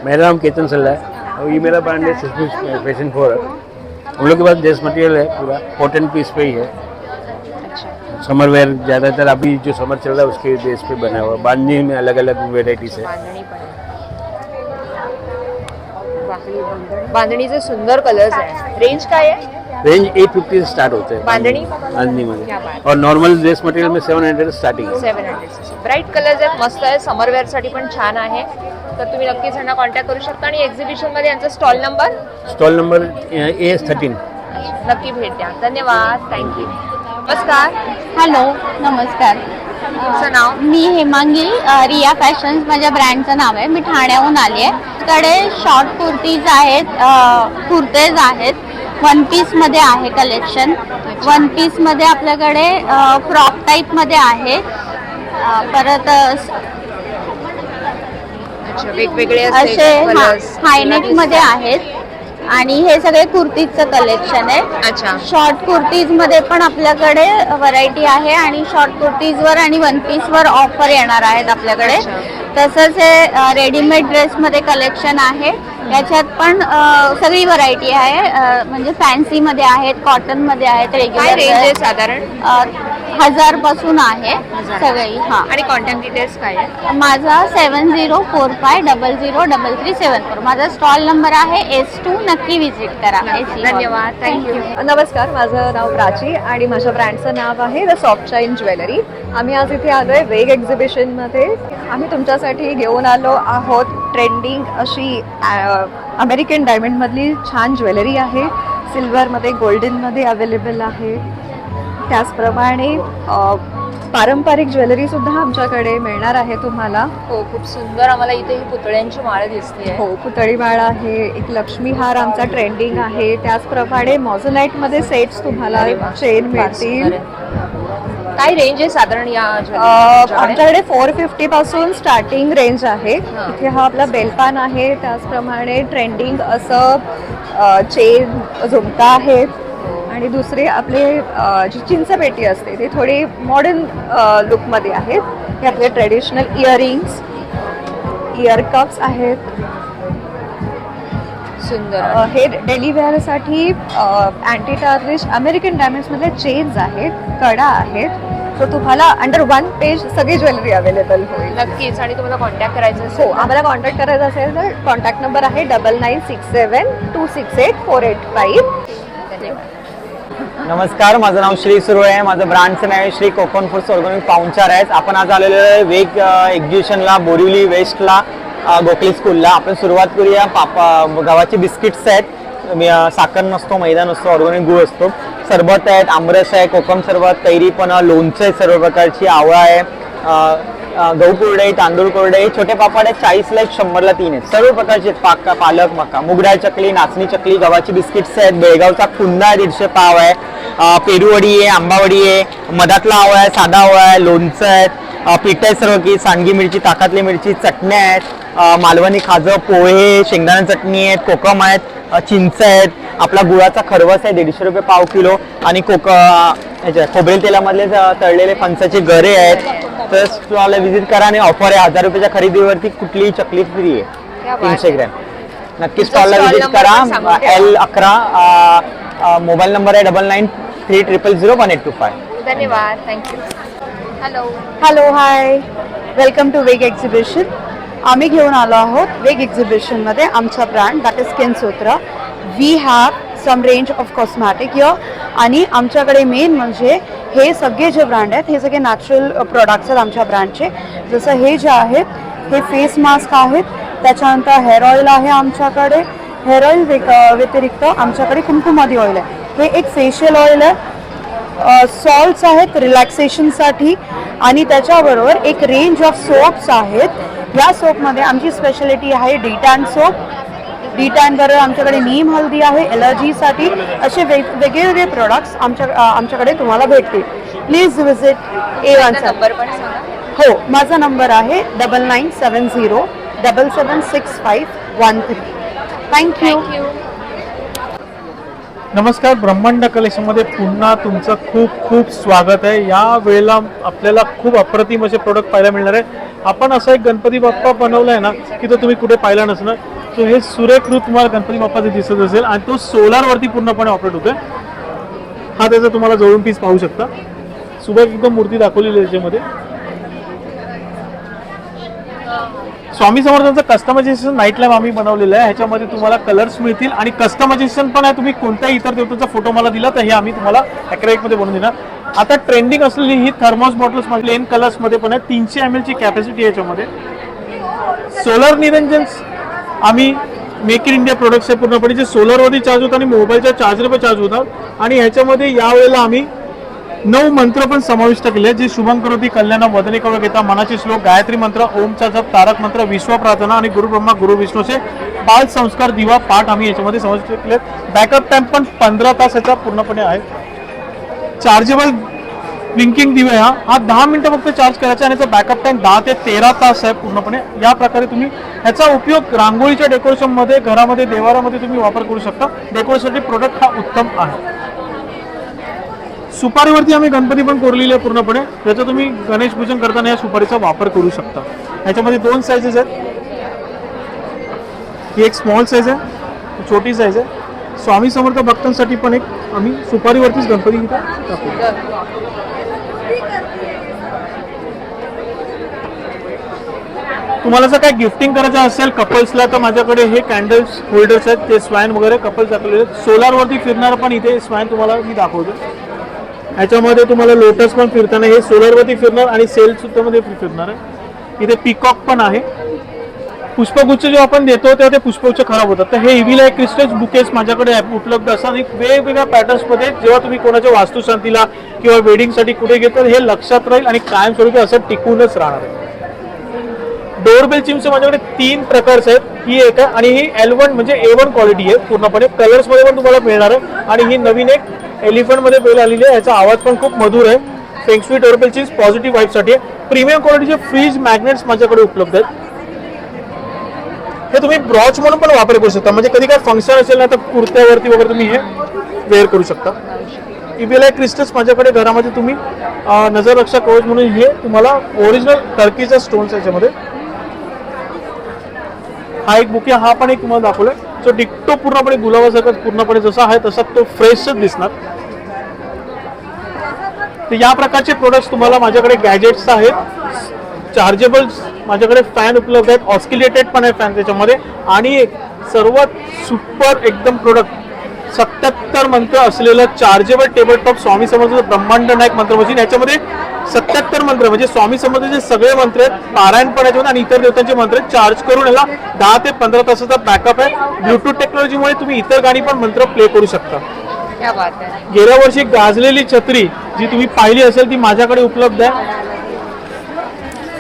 मेरा नाम केतन सल्ला है और ये मेरा ब्रांड है फैशन फोर. हम लोग के पास ड्रेस मटेरियल है पूरा कॉटन पीस पे ही है. समर वेयर ज़्यादातर अभी जो समर चल रहा है उसके बेस पे बना हुआ. बांधनी में अलग अलग वेराइटीज है. बांधणीचे सुंदर कलर्स आहे. रेंज काय आहे? रेंज 850 से स्टार्ट होते हैं बांधणी बांधणी क्या में, बात. और नॉर्मल ड्रेस मटेरियल में 700 स्टार्टिंग है. 700 ब्राईट कलर्स आहेत, मस्त आहे, समर वेअर साठी पण छान आहे. तर तुम्ही नक्कीच यांना कॉन्टॅक्ट करू शकता. आणि एक्झिबिशन मध्ये यांचा stall number stall number AS13. नक्की भेट द्या. धन्यवाद, थँक्यू. नमस्कार, हॅलो, नमस्कार. तुमचं नाव? मी हेमांगी, रिया फॅशन्स माझ्या ब्रँडचं नाव आहे. मी ठाण्याहून आली आहे. कडे शॉर्ट कुर्तीज आहेत, कुर्तेज आहेत, वन पीसमध्ये आहे कलेक्शन. वन पीसमध्ये आपल्याकडे फ्रॉक टाईपमध्ये आहे. परत वेगवेगळे असे कलर्स हायनेकमध्ये आहेत. आणि हे सगळे कुर्तीजचं कलेक्शन आहे. अच्छा. शॉर्ट कुर्तीज मध्ये पण आपल्याकडे व्हरायटी आहे आणि शॉर्ट कुर्तीजवर आणि वन पीसवर ऑफर येणार आहेत आपल्याकडे. तसंच हे रेडीमेड ड्रेसमध्ये कलेक्शन आहे. याच्यात पण सगळी व्हरायटी आहे. म्हणजे फॅन्सीमध्ये आहेत, कॉटनमध्ये आहेत, काय रेंज आहे रेग्युलर साधारण? 1000 पासून आहे सगळी. हां. आणि कॉन्टॅक्ट डिटेल्स काय आहे? माझा 7045003374. माझा स्टॉल नंबर आहे S2. नक्की विजिट करा. धन्यवाद, थँक्यू. नमस्कार, माझं नाव प्राची आणि माझ्या ब्रँडचं नाव आहे द सॉफ्ट शाईन ज्वेलरी. आम्ही आज इथे आलो आहे वेग एक्झिबिशनमध्ये. आम्ही तुमच्यासाठी घेऊन आलो आहोत ट्रेंडिंग अशी अमेरिकन डायमंडमधली छान ज्वेलरी आहे. सिल्वरमध्ये, गोल्डनमध्ये अवेलेबल आहे. त्याचप्रमाणे पारंपरिक ज्वेलरीसुद्धा आमच्याकडे मिळणार आहे तुम्हाला. हो, खूप सुंदर. आम्हाला इथे ही पुतळ्यांची माळ दिसते. हो, पुतळी माळ आहे. एक लक्ष्मी हार आमचा ट्रेंडिंग आहे. त्याचप्रमाणे मॉझोनाईटमध्ये सेट्स तुम्हाला चेन मिळतील. काय रेंज आहे साधारण या आमच्याकडे 450 पासून स्टार्टिंग रेंज आहे. इथे हा आपला बेलपान आहे. त्याचप्रमाणे ट्रेंडिंग असं चेन झुमका आहेत. आणि दुसरे आपले जी चिंचपेटी असते ती थोडी मॉडर्न लुकमध्ये आहेत. हे आपले ट्रेडिशनल इयरिंग्स, इयर कप्स आहेत. सुंदर. हे डेली वेअरसाठी अँटी टार्निश अमेरिकन डायमंड्समधले चेन्स आहेत, कडा आहेत. सो तुम्हाला अंडर वन पेज सगळी ज्वेलरी अवेलेबल होईल. नक्कीच. आणि तुम्हाला कॉन्टॅक्ट करायचं हो, असेल आम्हाला कॉन्टॅक्ट करायचा असेल तर कॉन्टॅक्ट नंबर आहे 9967268485. नमस्कार, माझं नाव श्री सुरवळे आहे. माझं ब्रँडचं नाव आहे श्री कोकण फूड्स ऑर्गॅनिक पाहुणचार आहे. आपण आज आलेलो आहे वेग एक्झिबिशनला, बोरिवली वेस्टला, गोखले स्कूलला. आपण सुरुवात करूया. गव्हाचे बिस्किट्स आहेत, साखर नसतो, मैदा नसतो, ऑर्गॅनिक गूळ असतो. सरबत आहेत, आमरस आहे, कोकम सरबत, कैरी पण, लोणचं आहे सर्व प्रकारची, आवळा आहे, गहू कुरडई, तांदूळ कुरडई, छोटे पापड आहेत 40ला 1, 100ला 3 आहेत. सर्व प्रकारचे पालक, मका, मुगडाळ चकली, नाचणी चकली, गव्हाची बिस्किट्स आहेत, बेळगावचा कुंदा आहे, 150 पाव आहे, पेरूवडी आहे, आंबावडी आहे, मधातला आवळा आहे, साधा आवळा आहे, लोणचं आहेत, पीठ आहे सर्व की, सांडगी मिरची, ताकातली मिरची, चटण्या आहेत, मालवणी खाजं, पोहे, शेंगदाणा चटणी आहेत, कोकम आहेत, चिंच आहेत, आपला गुळाचा खरवस आहे 150 रुपये पाव किलो. आणि खोबरेल तेलामधले तळलेले फणसाचे गरे आहेत. तर स्टॉलला व्हिजिट करा. आणि ऑफर आहे 1000 रुपयाच्या खरेदीवरती कुठलीही चकली फ्री आहे 300 ग्रॅम. नक्की स्टॉलला व्हिजिट करा. L11 मोबाईल नंबर आहे 9930001825. धन्यवाद, thank you. Hello, hi, welcome to Veg exhibition. आम्ही घेऊन आलो आहोत वेग एक्झिबिशनमध्ये आमचा brand that is skin Sutra. We have some range of cosmetic here. आणि आमच्याकडे मेन म्हणजे हे सगळे जे ब्रँड आहेत हे सगळे नॅचरल प्रोडक्ट्स आहेत आमच्या ब्रँडचे. जसं हे जे आहेत हे फेस मास्क आहेत. त्याच्यानंतर हेअर ऑइल आहे आमच्याकडे. हेअर ऑइल व्यतिरिक्त आमच्याकडे कुमकुमादी ऑइल आहे. हे एक फेशियल ऑइल आहे. सॉल्ट्स आहेत रिलॅक्सेशनसाठी. आणि त्याच्याबरोबर एक रेंज ऑफ सोप्स आहेत. या सोपमध्ये आमची स्पेशालिटी आहे डी-टॅन सोप. डी-टॅन बरोबर आमच्याकडे नीम हल्दी आहे एलर्जीसाठी. असे वेगवेगळे प्रोडक्ट्स आमच्याकडे तुम्हाला भेटतील. Please visit A1. नंबर पण सांगा. हो, माझा नंबर आहे 9970776513. थँक्यू. नमस्कार, ब्रह्मांड कलेक्शनमध्ये पुन्हा तुमचं खूप खूप स्वागत आहे. या वेळेला आपल्याला खूप अप्रतिम असे प्रोडक्ट पाहायला मिळणार आहे. आपण असा एक गणपती बाप्पा बनवला आहे ना की तो तुम्ही कुठे पाहिला नसणार. सो हे सुरेख रूप तुम्हाला गणपती बाप्पाचे दिसत असेल आणि तो सोलारवरती पूर्णपणे ऑपरेट होतोय. हा त्याचा तुम्हाला जवळून पीस पाहू शकता. सुबक एकदम मूर्ती दाखवलेली आहे त्याच्यामध्ये. स्वामी समर्थांचं कस्टमायझेशन नाईट लॅम्प आम्ही बनवलेलं आहे. ह्याच्यामध्ये तुम्हाला कलर्स मिळतील आणि कस्टमायझेशन पण आहे. तुम्ही कोणत्याही इतर देवतांचा फोटो मला दिला तर हे आम्ही तुम्हाला ॲक्रेलिकमध्ये बनवून देणार. आता ट्रेंडिंग असलेली ही थर्मोस बॉटल्स प्लेन कलर्समध्ये पण आहे. 300 ml ची कॅपॅसिटी याच्यामध्ये. सोलर निरंजन आम्ही मेक इन इंडिया प्रोडक्ट्स आहे पूर्णपणे, जे सोलरवरती चार्ज होतात आणि मोबाईलच्या चार्जरवर चार्ज होतात. आणि ह्याच्यामध्ये यावेळेला आम्ही 9 मंत्र पण समाविष्ट केले, जे शुभं करोति कल्याणम वदने कवच घेता, मनाचे श्लोक, गायत्री मंत्र, ओमचा जप, तारक मंत्र, विश्व प्रार्थना आणि गुरु ब्रह्मा गुरु विष्णूचे बाल संस्कार दिवा पाठ आम्ही याच्यामध्ये समाविष्ट केले. बॅकअप टाइम पण 15 तासाचा पूर्णपणे आहे. चार्जेबल ब्लिंकिंग दिवे हा 10 मिनिटं फक्त चार्ज करायचा आणि याचा बॅकअप टाइम 10 ते 13 तास आहे पूर्णपणे. या प्रकारे तुम्ही ह्याचा उपयोग रांगोळीच्या डेकोरेशनमध्ये, घरामध्ये, देवारामध्ये तुम्ही वापर करू शकता. डेकोरेशनसाठी प्रोडक्ट हा उत्तम आहे. सुपारीवरती आम्ही गणपती पण कोरलेली आहे पूर्णपणे, त्याचा तुम्ही गणेश पूजन करताना या सुपारीचा वापर करू शकता. ह्याच्यामध्ये 2 साईजेस आहेत. ही एक स्मॉल साईज आहे, छोटी साईज आहे. स्वामी समर्थ भक्तांसाठी पण एक आम्ही सुपारीवरतीच गणपती इथे टाकू. तुम्हाला जर काय गिफ्टिंग करायचं असेल कपल्सला तर माझ्याकडे हे कॅन्डल्स होल्डर्स आहेत, ते स्वाइन वगैरे कपल्स दाखवलेले आहेत. सोलारवरती फिरणार पण इथे स्वाइन तुम्हाला मी दाखवतो. ह्याच्यामध्ये तुम्हाला लोटस पण फिरताना हे सोलरवरती फिरणार आणि सेल सुद्धा मध्ये फिरणार आहे. इथे पिकॉक पण आहे. पुष्पगुच्छ जेव्हा आपण देतो तेव्हा ते पुष्पगुच्छ खराब होतात, तर हे इव्हिला क्रिस्टल्स बुकेस माझ्याकडे उपलब्ध असतात. आणि वेगवेगळ्या पॅटर्न्समध्ये जेव्हा तुम्ही कोणाच्या वास्तुशांतीला किंवा वेडिंगसाठी कुठे घेतो हे लक्षात राहील आणि कायमस्वरूपी असं टिकूनच राहणार आहे. डोरबेल चिमचे माझ्याकडे 3 प्रकारचे आहेत. ही एक आहे आणि ही L1 म्हणजे A1 क्वालिटी आहे पूर्णपणे. कलर्समध्ये पण तुम्हाला मिळणार आहे. आणि ही नवीन एक एलिफंटमध्ये बेल आलेली आहे, याचा आवाज पण खूप मधुर आहे. फेंगशुई डोरबेल चिम्स पॉझिटिव्ह वाईबसाठी आहे. प्रीमियम क्वालिटीचे फ्रीज मॅग्नेट्स माझ्याकडे उपलब्ध आहेत. हे तुम्ही ब्रॉच म्हणून पण वापर करू शकता, म्हणजे कधी काय फंक्शन असेल ना तर कुर्त्यावरती वगैरे तुम्ही हे वेअर करू शकता. इव्हिला क्रिस्टल्स माझ्याकडे घरामध्ये तुम्ही नजर रक्षा कवच म्हणून हे तुम्हाला ओरिजिनल टर्कीचा स्टोन्स याच्यामध्ये. हा एक बुके, हा पण एक तुम्हाला दाखवलाय, जो डिक्टो पूर्णपणे गुलाबासारखा पूर्णपणे जसा आहे तसा तो फ्रेशच दिसणार. तर या प्रकारचे प्रोडक्ट्स तुम्हाला माझ्याकडे गॅजेट्स आहेत. चार्जेबल माझ्याकडे फॅन उपलब्ध आहेत. ऑस्किलेटेड पण आहे फॅन त्याच्यामध्ये. आणि एक सर्वात सुपर एकदम प्रोडक्ट 77 मंत्र असलेलं चार्जेबल टेबल टॉप स्वामी समर्थांचं ब्रह्मांड नायक मंत्र मशीन. याच्यामध्ये 77 मंत्र म्हणजे स्वामी समर्थांचे सगळे मंत्र आहेत, पारायण पण याच्यामध्ये आणि इतर देवतांचे मंत्र आहेत. चार्ज करून याला 10 ते 15 तासाचा बॅकअप आहे. ब्लूटूथ टेक्नॉलॉजीमुळे तुम्ही इतर गाणी पण मंत्र प्ले करू शकता. क्या बात आहे. गेल्या वर्षी गाजलेली छत्री जी तुम्ही पाहिली असेल ती माझ्याकडे उपलब्ध आहे.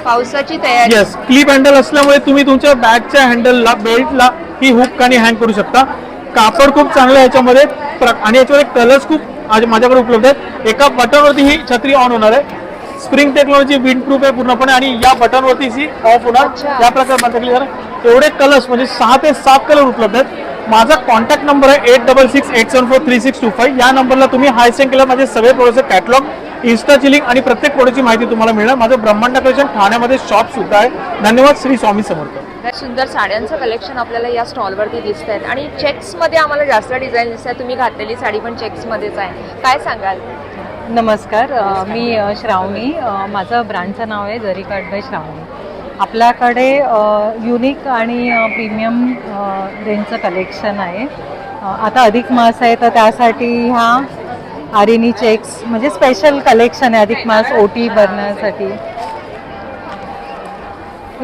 पावसाची तयारी. येस, क्लिप हँडल असल्यामुळे तुम्ही तुमच्या बॅगच्या हँडलला, बेल्टला ही हुक आणि हँग करू शकता. कापड खूप चांगलं आहे याच्यामध्ये आणि याच्यामध्ये कलर्स खूप माझ्याकडे उपलब्ध आहेत. एका बटनवरती ही छत्री ऑन होणार आहे. स्प्रिंग टेक्नॉलॉजी विंड प्रूफ आहे पूर्णपणे आणि या बटनवरती ही ऑफ होणार. या प्रकारे बंद केली जाणार. एवढे कलर्स म्हणजे 6 ते 7 कलर उपलब्ध आहेत. माझा कॉन्टॅक्ट नंबर आहे 8668743625. या नंबरला तुम्ही हाय सेंड केला माझे सगळे प्रोडक्टचे कॅटलॉग, इन्स्टाची लिंक आणि प्रत्येक प्रोडक्टची माहिती तुम्हाला मिळणार. माझं ब्रह्मांड कलेक्शन ठाण्यामध्ये शॉप सुद्धा आहे. धन्यवाद. श्री स्वामी समर्थ. सुंदर साड्यांचं कलेक्शन आपल्याला या स्टॉलवरती दिसत आहेत आणि चेक्समध्ये आम्हाला जास्त डिझाईन दिसत आहे. तुम्ही घातलेली साडी पण चेक्समध्येच आहे, काय सांगाल? नमस्कार, मी श्रावणी. माझं ब्रँडचं नाव आहे जरीकाट बाय श्रावणी. आपल्याकडे युनिक आणि प्रीमियम रेंजचं कलेक्शन आहे. आता अधिक मास आहे तर त्यासाठी ह्या आरिनी चेक्स म्हणजे स्पेशल कलेक्शन आहे. अधिक मास ओटी भरण्यासाठी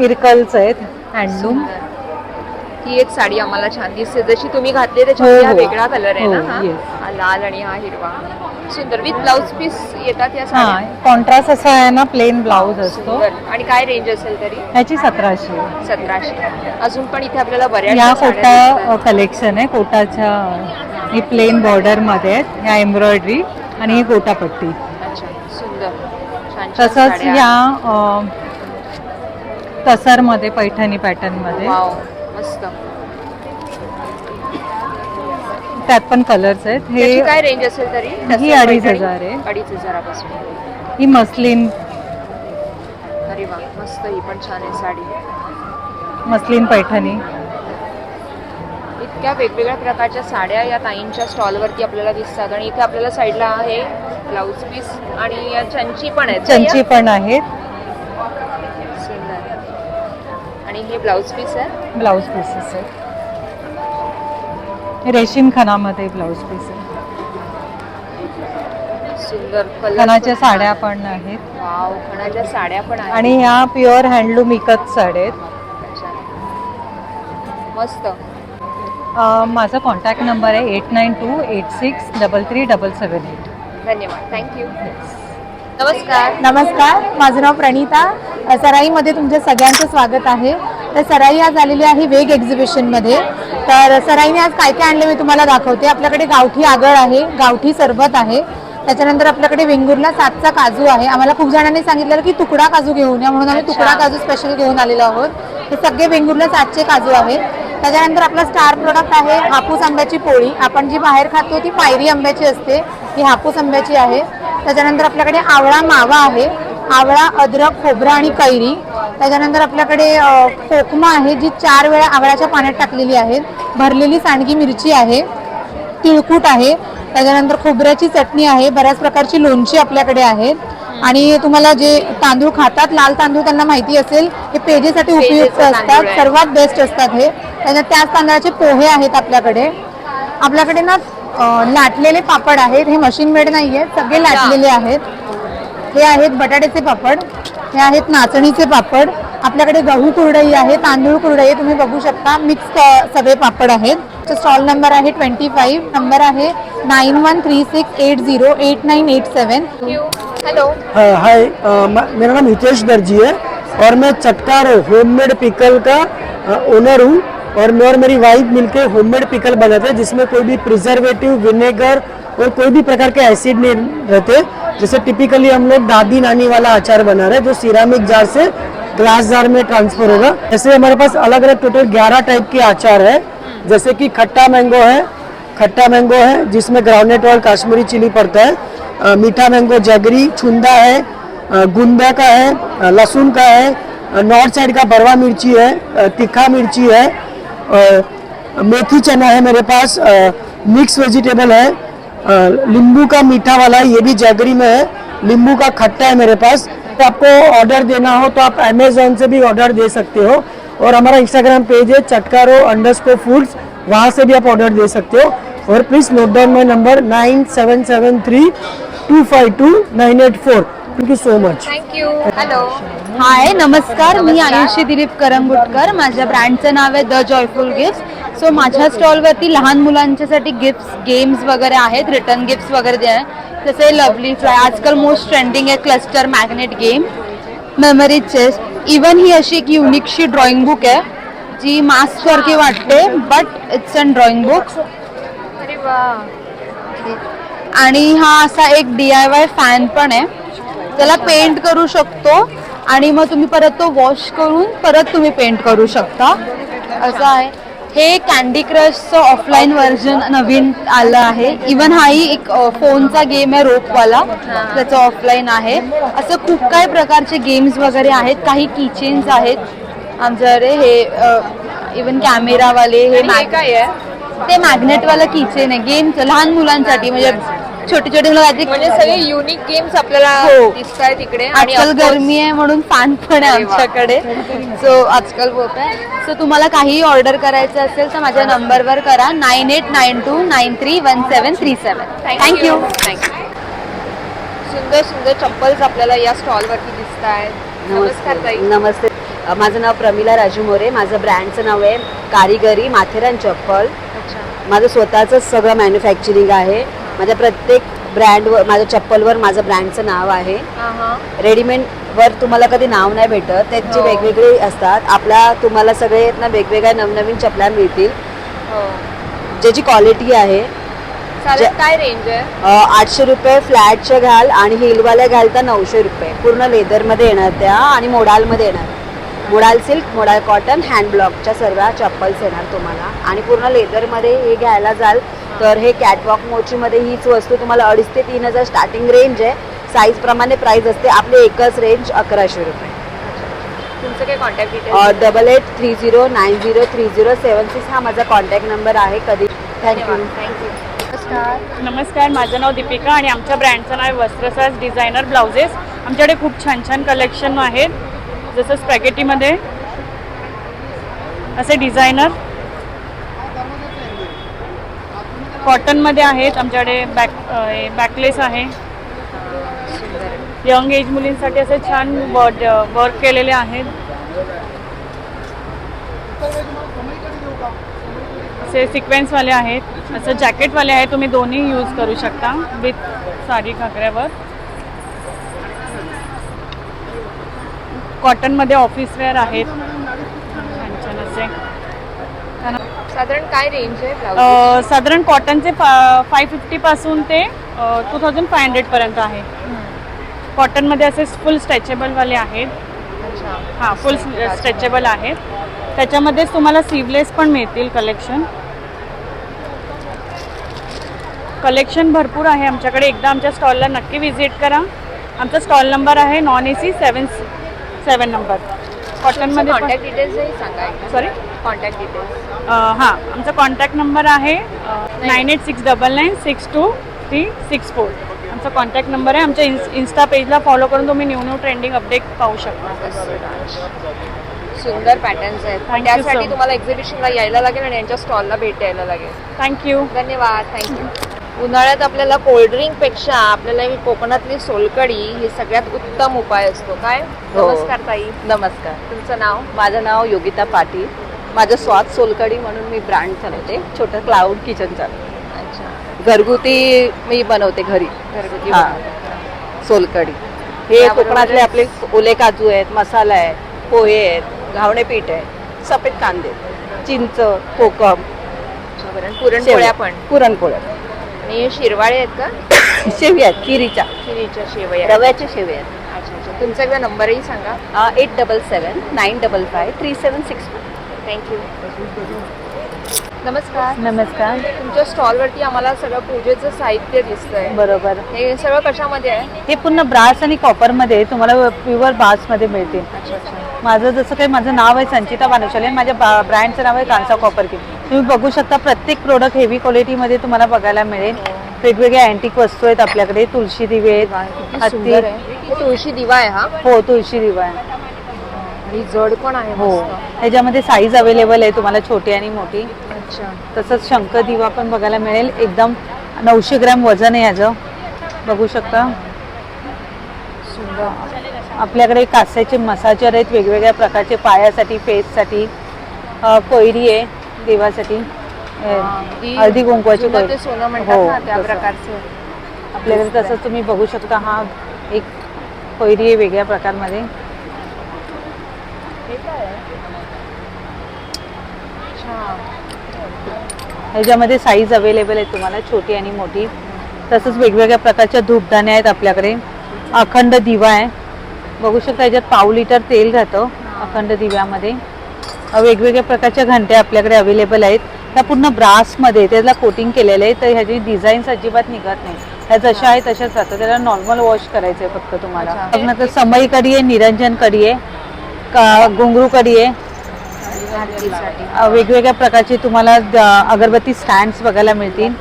इरकल्स आहेत, हँडलूम. ही एक साडी आम्हाला छान दिसते जशी तुम्ही घातली त्याच्यामध्ये. हा वेगळा कलर आहे ना, हा लाल आणि हा हिरवा. सुंदर विथ ब्लाउज पीस येतात या साड्या. कॉन्ट्रास्ट असा आहे ना, प्लेन ब्लाउज असतो. आणि काय रेंज असेल तरी? ह्याची 1700. 1700. अजून पण इथे आपल्याला बऱ्याच या कोटा कलेक्शन आहे. कोटाच्या ही प्लेन बॉर्डर मध्ये आहेत, ह्या एम्ब्रॉयडरी आणि ही गोटापट्टी. अच्छा, सुंदर. छान. तसंच ह्या तसरमध्ये पैठणी पॅटर्न मध्ये. वाव, मस्त. त्यात पण कलर्स आहेत. हे काय रेंज असेल तरी? ही 2500 आहे. 2500 पासून. ही मस्लिन. अरे वा, मस्त. ही पण छान आहे साडी. मस्लिन पैठणी. इतक्या वेगवेगळ्या प्रकारच्या साड्या या ताईंच्या स्टॉलवरती आपल्याला दिसतात. आणि इथे आपल्याला साईडला आहे ब्लाउज पीस आणि या चंची पण आहेत. चंची पण आहेत. सुंदर. आणि हे ब्लाउज पीस आहे. ब्लाऊज पीसेस आहेत. रेशीम खणामध्ये ब्लाऊज पीस आहे. सुंदर कलर. खणाच्या साड्या पण आहेत. वाव, खणाच्या साड्या पण आहेत. आणि ह्या प्युअर हँडलूम इकत साड्या आहेत. मस्त. माझा कॉन्टॅक्ट नंबर आहे 8928633778. धन्यवाद. थँक्यू. नमस्कार. नमस्कार, माझं नाव प्रणिता. सराईमध्ये तुमच्या सगळ्यांचं स्वागत आहे. तर सराई आज आलेली आहे वेग एक्झिबिशनमध्ये. तर सराईने आज काय काय आणले मी तुम्हाला दाखवते. आपल्याकडे गावठी आगळ आहे, गावठी सरबत आहे, त्याच्यानंतर आपल्याकडे वेंगुर्ला 7चा काजू आहे. आम्हाला खूप जणांनी सांगितलेलं की तुकडा काजू घेऊन या, म्हणून आम्ही तुकडा काजू स्पेशल घेऊन आलेलो आहोत. हे सगळे वेंगुर्ला 7चे काजू आहेत. त्याच्यानंतर आपला स्टार प्रोडक्ट आहे हापूस आंब्याची पोळी. आपण जी बाहेर खातो ती पायरी आंब्याची असते, ही हापूस आंब्याची आहे. त्याच्यानंतर आपल्याकडे आवळा मावा आहे, आवळा, अद्रक, खोबरं आणि कैरी. त्याच्यानंतर आपल्याकडे कोकमा आहे, जी 4 वेळा आवळ्याच्या पाण्यात टाकलेली आहे. भरलेली सांडगी मिरची आहे, तिळकूट आहे. त्याच्यानंतर खोबऱ्याची चटणी आहे, बऱ्याच प्रकारची लोणची आपल्याकडे आहेत. आणि तुम्हाला जे तांदूळ खातात, लाल तांदूळ त्यांना माहिती असेल, हे पेजेसाठी उपयुक्त असतात, सर्वात बेस्ट असतात हे. त्याच तांदळाचे पोहे आहेत आपल्याकडे. आपल्याकडे ना लाटलेले पापड आहेत, हे मशीन मेड नाही आहेत, सगळे लाटलेले आहेत. हे आहेत बटाट्याचे पापड, हे आहेत नाचणीचे पापड. आपल्याकडे गहू कुरडई आहे, तांदूळ कुरडई तुम्ही बघू शकता, मिक्स सगळे पापड आहेत. स्टॉल नंबर आहे 25, नंबर आहे 9136808987. हेलो. हाय, मेरा नाम हितेश दर्जी है और मैं चटकारो होममेड पिकल का ओनर हूँ. और मैं और मेरी वाइफ मिलके होममेड पिकल बनाते हैं, जिसमें कोई भी प्रिजर्वेटिव, विनेगर और कोई भी प्रकार के एसिड नहीं रहते. जैसे टिपिकली हम लोग दादी नानी वाला अचार बना रहे हैं, जो सिरामिक जार से ग्लास जार में ट्रांसफर होगा. ऐसे हमारे पास अलग अलग टोटल 11 टाइप के अचार है. जैसे कि खट्टा मैंगो है जिसमें ग्राउंडनट ऑयल, काश्मीरी चिली पड़ता है. मीठा मैंगो जगरी, छुंदा है, गुंदा का है, लहसुन का है, नॉर्थ साइड का बरवा मिर्ची है, तीखा मिर्ची है, मेथी चना है मेरे पास, मिक्स वेजिटेबल है, नींबू का मीठा वाला है, ये भी जगरी में है, नींबू का खट्टा है मेरे पास. तो आपको ऑर्डर देना हो तो आप अमेजोन से भी ऑर्डर दे सकते हो. और हमारा इंस्टाग्राम पेज है चटकारो_फूड्स, वहाँ से भी आप ऑर्डर दे सकते हो. और please note down my number 9773252984. Thank you so much. Thank you. Hello. Hi, नमस्कार. मी आयुषी दिलीप करंगुटकर. माझ्या ब्रँडचं नाव आहे द जॉयफुल गिफ्ट्स. सो माझ्या स्टॉलवरती लहान मुलांच्यासाठी गिफ्ट्स, गेम्स वगैरे आहेत, रिटर्न गिफ्ट्स वगैरे जे आहे. जसे लवली फ्लाय, आजकाल मोस्ट ट्रेंडिंग आहे cluster magnet game, memory chest. Even ही अशी एक युनिकशी ड्रॉइंग बुक आहे, जी मास्कसारखी वाटते, but it's an drawing book. अरे वा. आणि हा असा एक DIY फॅन पण आहे, त्याला पेंट करू शकतो आणि मग तुम्ही परत तो वॉश करून परत तुम्ही पेंट करू शकता, असं आहे. हे कॅन्डी क्रशचं ऑफलाईन व्हर्जन नवीन आलं आहे. इवन हाही एक फोनचा गेम आहे रोपवाला, त्याचं ऑफलाईन आहे. असं खूप काही प्रकारचे गेम्स वगैरे आहेत. काही किचेन्स आहेत आमच्याकडे. हे इवन कॅमेरावाले, हे काय आहे? ते मॅग्नेटवाला किचन आहे, गेमचं लहान मुलांसाठी, म्हणजे छोटे छोटे म्हणजे सगळे युनिक गेम्स आपल्याला दिसत आहेत तिकडे. आणि आजकाल गरमी आहे म्हणून फॅन पण आहे आमच्याकडे. सो आजकाल होत आहे. सो तुम्हाला काही ऑर्डर करायचं असेल तर माझ्या नंबरवर करा 9892931737. थँक्यू. सुंदर सुंदर चप्पल्स आपल्याला या स्टॉलवरती दिसत आहेत. नमस्कार ताई. नमस्ते. माझं नाव प्रमिला राजू मोरे. माझं ब्रँडचं नाव आहे कारिगरी माथेरान चप्पल. माझं स्वतःचं सगळं मॅन्युफॅक्चरिंग आहे. माझ्या प्रत्येक ब्रँडवर, माझ्या चप्पलवर माझं ब्रँडचं नाव आहे. रेडीमेडवर तुम्हाला कधी नाव नाही भेटत, त्याचे वेगवेगळे असतात. आपल्या तुम्हाला सगळे ना वेगवेगळ्या नवनवीन चपला मिळतील, ज्याची क्वालिटी आहे. काय रेंज आहे? 800 रुपये फ्लॅटच्या घाल आणि हिलवाल्या घाल तर 900 रुपये. पूर्ण लेदरमध्ये येणार त्या आणि मोडालमध्ये येणार. Modal silk, modal cotton, hand ब्लॉकच्या सर्व चप्पल्स येणार तुम्हाला. आणि पूर्ण लेदरमध्ये हे घ्यायला जाल तर हे कॅटवॉक मोचीमध्ये हीच वस्तू तुम्हाला 2,500 ते 3,000 स्टार्टिंग रेंज आहे. साईज प्रमाणे प्राइस असते. आपली एकच रेंज 1100 रुपये. तुमचं काय कॉन्टॅक्ट डिटेल्स? 8830903076 हा माझा कॉन्टॅक्ट नंबर आहे. कधी. थँक्यू. नमस्कार, माझं नाव दीपिका आणि आमच्या ब्रँडचं नाव आहे वस्त्रसाज डिझायनर ब्लाउजेस. आमच्याकडे खूप छान छान कलेक्शन आहेत, जसं स्पॅगेटीमध्ये असे डिझायनर कॉटनमध्ये आहेत आमच्याकडे. बॅकलेस आहे. यंग एज मुलींसाठी असे छान वर्क केलेले आहेत. असे सिक्वेन्सवाले आहेत. असं जॅकेटवाले आहेत. तुम्ही दोन्ही यूज करू शकता विथ साडी घागऱ्यावर. कॉटनमध्ये ऑफिस वेअर आहेत छान असे. साधारण काय रेंज आहे ब्लाउज? साधारण कॉटनचे 550 पासून ते 2500 पर्यंत आहे. कॉटनमध्ये असे फुल स्ट्रेचेबलवाले आहेत. हां, फुल स्ट्रेचेबल आहेत. त्याच्यामध्येच तुम्हाला स्लीवलेस पण मिळतील. कलेक्शन भरपूर आहे आमच्याकडे. एकदा आमच्या स्टॉलला नक्की व्हिजिट करा. आमचा स्टॉल नंबर आहे नॉन AC 7 नंबर. कॉटनमध्ये कॉन्टॅक्ट डिटेल्सही सांगा. Sorry, contact details. हां, आमचा कॉन्टॅक्ट नंबर आहे 9869926364. आमचा कॉन्टॅक्ट नंबर आहे. आमच्या इन्स्टा पेजला फॉलो करून तुम्ही न्यू ट्रेंडिंग अपडेट पाहू शकता. सुंदर पॅटर्न्स आहेत. Thank you त्यासाठी so तुम्हाला एक्झिबिशनला यायला लागेल आणि यांच्या स्टॉलला भेट द्यायला लागेल. थँक्यू. धन्यवाद. थँक्यू. उन्हाळ्यात आपल्याला कोल्ड्रिंकपेक्षा आपल्याला ही कोकणातली सोलकढी ही सगळ्यात उत्तम उपाय असतो. काय? नमस्कार ताई. नमस्कार. तुमचं नाव? माझं नाव योगिता पाटील. माझं स्वाद सोलकढी म्हणून मी ब्रँड चालवते. छोटं क्लाउड किचन चालवते. अच्छा. घरगुती मी बनवते घरी. घरगुती हां, सोलकढी. हे त्याबरोबर कोकणातले आपले ओले काजू आहेत, मसाला आहे, पोहे आहेत, घावणे पीठ आहे, सफेद कांदे, चिंच, कोकम, पुरणपोळ्या पण. पुरणपोळ्या आणि हे शिरवाळे आहेत का? शेवया आहेत, खिरीच्या शेवया. रव्याच्या शेवया आहेत. अच्छा अच्छा. तुमचा एकदा नंबरही सांगा. 8779553761. थँक्यू. नमस्कार. नमस्कार. तुमच्या स्टॉलवरती आम्हाला सगळं पूजेचं साहित्य दिसतंय. बरोबर. हे सगळं कशामध्ये आहे? हे पूर्ण ब्रास आणि कॉपरमध्ये तुम्हाला प्युअर ब्रासमध्ये मिळतील. माझं जसं काही माझं नाव आहे संचिता बानुशाले. माझ्या ब्रँडचं नाव आहे कांसा कॉपर किट. तुम्ही बघू शकता प्रत्येक प्रोडक्ट हेवी क्वालिटीमध्ये तुम्हाला बघायला मिळेल. वेगवेगळ्या अँटिक वस्तू आहेत आपल्याकडे. तुळशी दिवे आहेत. सुंदर आहे. हे तुळशी दिवा आहे हा? हो, तुळशी दिवा आहे. आणि जड पण आहे. हो, ह्याच्यामध्ये साईज अवेलेबल आहे तुम्हाला छोटी आणि मोठी. अच्छा. तसंच शंख दिवा पण बघायला मिळेल. एकदम 900 ग्रॅम वजन आहे ह्याचं. बघू शकता. आपल्याकडे कास्याचे मसाजर आहेत वेगवेगळ्या प्रकारचे. पायासाठी, फेससाठी. कोयरी आहे देवासाठी. हळदी कुंकवाची कोयरी. सोनं म्हणतात ना त्या प्रकारचं. आपल्याकडे तसंच तुम्ही बघू शकता. हा एक कोयरी आहे वेगळ्या प्रकारमध्ये. ह्याच्यामध्ये साईज अवेलेबल आहे तुम्हाला छोटी आणि मोठी. तसंच वेगवेगळ्या प्रकारच्या धूपदाण्या आहेत आपल्याकडे. अखंड दिवा आहे. बघू शकता ह्याच्यात पाव लिटर तेल राहतं अखंड दिव्यामध्ये. वेगवेगळ्या प्रकारच्या घंट्या आपल्याकडे अवेलेबल आहेत. त्या पूर्ण ब्रासमध्ये त्याला कोटिंग केलेलं आहे. तर ह्याची डिझाईन्स अजिबात निघत नाही. ह्या जशा आहे तशाच राहतात. त्याला नॉर्मल वॉश करायचं आहे फक्त तुम्हाला. तर समई कढी आहे, निरंजन कढी आहे, घुंगरू कढी आहे. वेगवेगळ्या प्रकारचे तुम्हाला अगरबत्ती स्टँड्स बघायला मिळतील.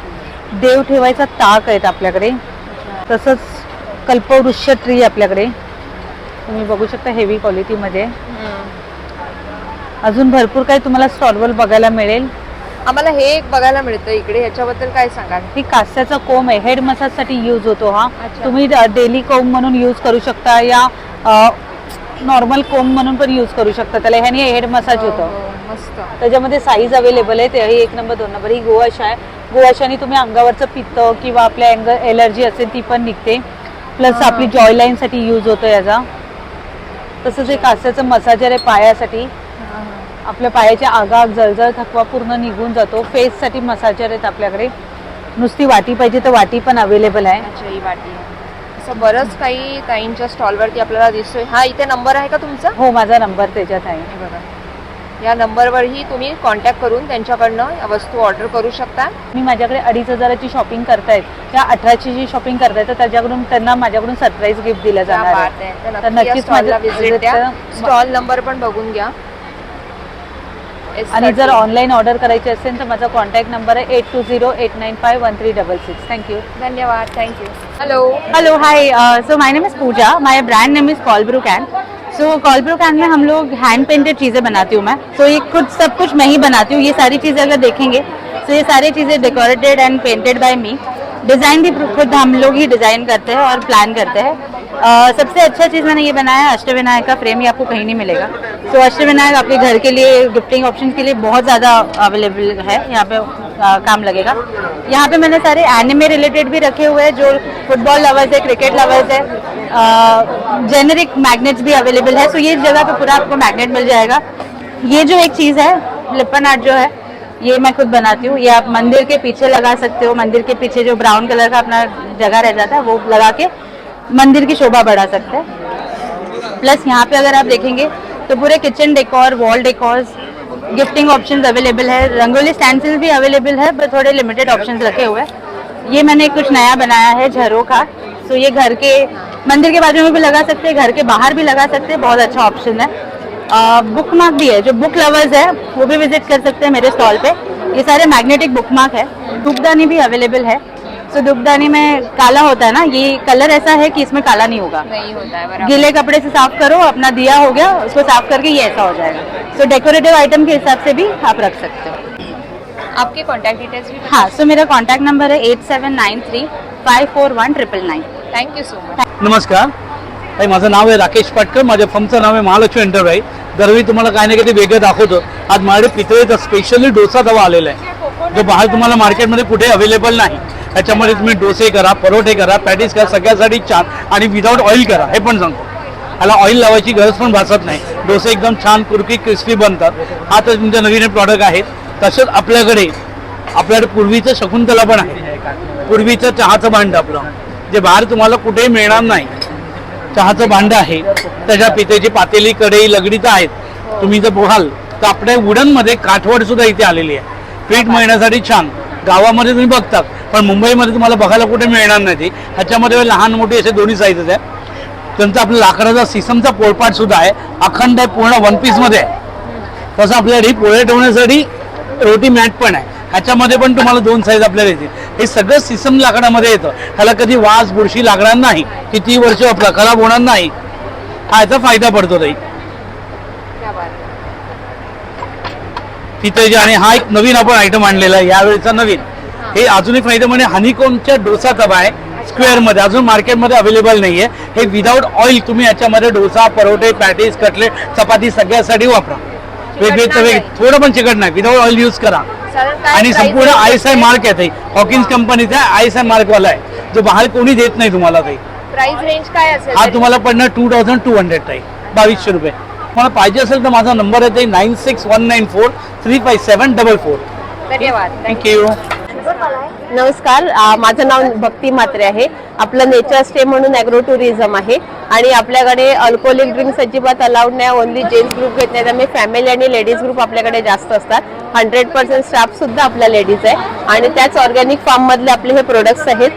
देव ठेवायचा ताक आहेत आपल्याकडे. तसंच कल्पवृक्ष ट्री आपल्याकडे तुम्ही बघू शकता हेवी क्वालिटीमध्ये. अजून भरपूर काही तुम्हाला स्टॉलवर बघायला मिळेल. आम्हाला हे एक बघायला मिळतं इकडे. ह्याच्याबद्दल काय सांगाल? ही कास्याचा कोंब आहे. हेड मसाजसाठी यूज होतो हा. तुम्ही डेली कोंब म्हणून यूज करू शकता या नॉर्मल कोंब म्हणून पण यूज करू शकता. त्याला ह्याने हेड मसाज होतं. मस्त. त्याच्यामध्ये साईज अवेलेबल आहे. ते 1 नंबर 2 नंबर. ही गोवाशा आहे. गोवाशाने तुम्ही अंगावरचं पित्त किंवा आपल्या एलर्जी असेल ती पण निघते. प्लस आपली जॉय लाईनसाठी यूज होतो याचा. तसंच एक कास्याचं मसाजर आहे पायासाठी. आपल्या पायाच्या आगाग जळजळ थकवा पूर्ण निघून जातो. फेससाठी मसाजर आहेत आपल्याकडे. नुसती वाटी पाहिजे तर वाटी पण अवेलेबल आहे. अच्छा, ही वाटी आहे. असं बरंच काही ताईंच्या स्टॉलवरती आपल्याला दिसतोय. हा इथे नंबर आहे का तुमचा? हो, माझा नंबर त्याच्यात आहे. बघा, या नंबरवरही तुम्ही कॉन्टॅक्ट करून त्यांच्याकडनं या वस्तू ऑर्डर करू शकता. मी माझ्याकडे 2500ची शॉपिंग करतायत. त्या 18ची जी शॉपिंग करतायत तर त्याच्याकडून त्यांना माझ्याकडून सरप्राईज गिफ्ट दिलं जाणार आहे. तर नक्कीच माझ्या विजिट द्या. स्टॉल नंबर पण बघून घ्या. आणि जर ऑनलाईन ऑर्डर करायची असेल तर माझा कॉन्टॅक्ट नंबर आहे 8208951366. थँक्यू. धन्यवाद. Thank you. Hello. Hello, hi. So my name is Pooja. My brand name is Colbrook. So Colbrook can में हम लोग हैंड पेंटेड चीज़ें बनाती हूँ मैं, तो ये खुद सब कुछ मैं ही बनाती हूँ। ये सारी चीज़ें अगर देखेंगे तो ये सारी चीज़ें डेकोरेटेड एंड पेंटेड बाय मी। डिज़ाइन भी खुद हम लोग ही डिज़ाइन करते हैं और प्लान करते हैं। सबसे अच्छा चीज़ मैंने ये बनाया है अष्टविनायक का फ्रेम, ये आपको कहीं नहीं मिलेगा। तो अष्टविनायक आपके घर के लिए गिफ्टिंग ऑप्शन के लिए बहुत ज़्यादा अवेलेबल है, यहाँ पे काम लगेगा। यहाँ पे मैंने सारे एनिमे रिलेटेड भी रखे हुए हैं, जो फुटबॉल लवर्स है, क्रिकेट लवर्स है। जेनेरिक मैग्नेट्स भी अवेलेबल है, सो ये जगह पे पूरा आपको मैग्नेट मिल जाएगा। ये जो एक चीज़ है लिपन आर्ट जो है, ये मैं खुद बनाती हूँ। ये आप मंदिर के पीछे लगा सकते हो, मंदिर के पीछे जो ब्राउन कलर का अपना जगह रह जाता है वो लगा के मंदिर की शोभा बढ़ा सकते हैं। प्लस यहाँ पे अगर आप देखेंगे तो पूरे kitchen decor, wall decors, gifting options available है। रंगोली स्टैंसिल भी अवेलेबल है, पर थोड़े लिमिटेड ऑप्शंस रखे हुए हैं। ये मैंने कुछ नया बनाया है झरों का, सो ये घर के मंदिर के बाजू में भी लगा सकते हैं, घर के बाहर भी लगा सकते हैं, बहुत अच्छा ऑप्शन है। बुक मार्क भी है, जो बुक लवर्स है वो भी विजिट कर सकते हैं मेरे स्टॉल पे। ये सारे मैग्नेटिक बुक मार्क है। धूपदानी भी अवेलेबल है। तो धूपदानी में काला होता है ना, ये कलर ऐसा है कि इसमें काला नहीं होगा, नहीं होता है बराबर। गीले कपड़े से साफ करो, अपना दिया हो गया, उसको साफ करके ये ऐसा हो जाएगा। तो डेकोरेटिव आइटम के हिसाब से भी आप रख सकते हो। आपके कॉन्टैक्ट डिटेल्स भी? हाँ, सो मेरा कॉन्टैक्ट नंबर है 8793541999। Thank you so much. नमस्कार ताई, माझं नाव आहे राकेश पाटकर, माझ्या फर्मचं नाव आहे महालक्ष्मी एंटरप्राइज। दरवेळी तुम्हाला काही ना काही वेगळं दाखवतो। आज माझ्याकडे पितळेचा स्पेशली डोसा तवा आलेला आहे, जो बाहेर तुम्हाला मार्केटमध्ये कुठे अवेलेबल नाही। याच्यामध्ये तुम्ही डोसे करा, परोठे करा, पॅटीस करा, सगळ्यासाठी छान आणि विदाऊट ऑइल करा, हे पण सांगतो। ह्याला ऑइल लावायची गरज पण भासत नाही। डोसे एकदम छान कुरकी क्रिस्पी बनतात। हा तर तुमच्या नवीन प्रॉडक्ट आहे। तसंच आपल्याकडे पूर्वीचं शकुंतला पण आहे, पूर्वीचं चहाचं भांडं आपलं, जे बाहेर तुम्हाला कुठेही मिळणार नाही। चहाचं भांडं आहे, त्याच्या पितेची पातेली, कढई, लगडी तर आहेत। तुम्ही जर बघाल तर आपल्या वुडनमध्ये काठवड सुद्धा इथे आलेली आहे, पीठ मळण्यासाठी छान। गावामध्ये तुम्ही बघतात, पण मुंबईमध्ये तुम्हाला बघायला कुठे मिळणार नाही ती। ह्याच्यामध्ये लहान मोठी असे दोन्ही साईजेस आहे। त्यांचा आपल्या लाकडाचा सिसमचा पोळपाट सुद्धा आहे, अखंड आहे, पूर्ण वन पीसमध्ये आहे। तसं आपल्याकडे पोळे ठेवण्यासाठी रोटी मॅट पण आहे, ह्याच्यामध्ये पण तुम्हाला दोन साईज आपल्याला येतील। हे सगळं सिसम लाकडामध्ये येतं, ह्याला कधी वास बुरशी लागणार नाही, किती वर्ष आपला खराब होणार नाही, हा याचा फायदा पडतो ताई। तिथे आणि हा एक नवीन आपण आयटम आणलेला आहे यावेळेचा नवीन, हे अजून एक फायदा म्हणजे हनीकोमच्या डोसा तवा आहे, स्क्वेअर मध्ये, अजून मार्केटमध्ये अवेलेबल नाहीये। हे विदाऊट ऑइल तुम्ही याच्यामध्ये डोसा, परोठे, पॅटीस, कटलेट, चपाती सगळ्यासाठी वापरा। वेगळे तवे, थोडं पण चिकट नाही, विदाऊट ऑइल यूज करा। आणि संपूर्ण ISI मार्क आहे, हॉकिन्स कंपनीचा ISI मार्क वाला आहे, जो बाहेर कोणी देत नाही तुम्हाला ताई। प्राइस रेंज काय असेल? हा तुम्हाला पडणार 2200 ताई, 2200 रुपये। मला पाहिजे असेल तर माझा नंबर आहे ताई 9619435744। धन्यवाद, थँक्यू। नमस्कार, माझं नाव भक्ती म्हात्रे आहे। आपलं नेचर स्टे म्हणून ॲग्रो टुरिझम आहे आणि आपल्याकडे अल्कोहोलिक ड्रिंक्स अजिबात अलाउड नाही, ओनली जेंट्स ग्रुप घेत नाही, त्यामुळे फॅमिली आणि लेडीज ग्रुप आपल्याकडे जास्त असतात। 100% स्टाफ सुद्धा आपला लेडीज आहे आणि त्याच ऑर्गॅनिक फार्म मधले आपले हे प्रोडक्ट्स आहेत।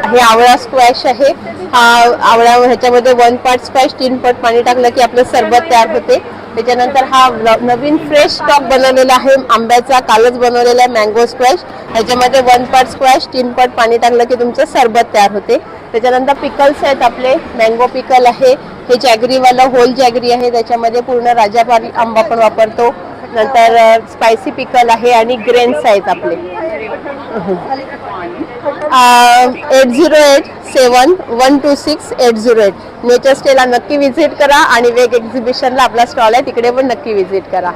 हे आवळा स्क्वॅश आहे, आवळा ह्याच्यामध्ये 1 पार्ट स्क्वॅश 3 पट पाणी टाकलं की आपलं सरबत तयार होते। त्याच्यानंतर हा नवीन फ्रेश स्टॉक बनवलेला आहे आंब्याचा, कालच बनवलेला आहे मँगो स्क्वॅश, ह्याच्यामध्ये 1 पार्ट स्क्वॅश 3 पट पाणी टाकलं की तुमचं सरबत तयार होते। त्याच्यानंतर पिकल्स आहेत आपले, मँगो पिकल आहे, हे जॅगरीवाला होल जॅगरी आहे, त्याच्यामध्ये पूर्ण राजापारी आंबा पण वापरतो। नंतर स्पायसी पिकल आहे आणि ग्रेन्स आहेत आपले। 8087126808 नेचर स्टेला नक्की व्हिजिट करा आणि वेग एक्झिबिशनला आपला स्टॉल आहे, तिकडे पण नक्की व्हिजिट करा।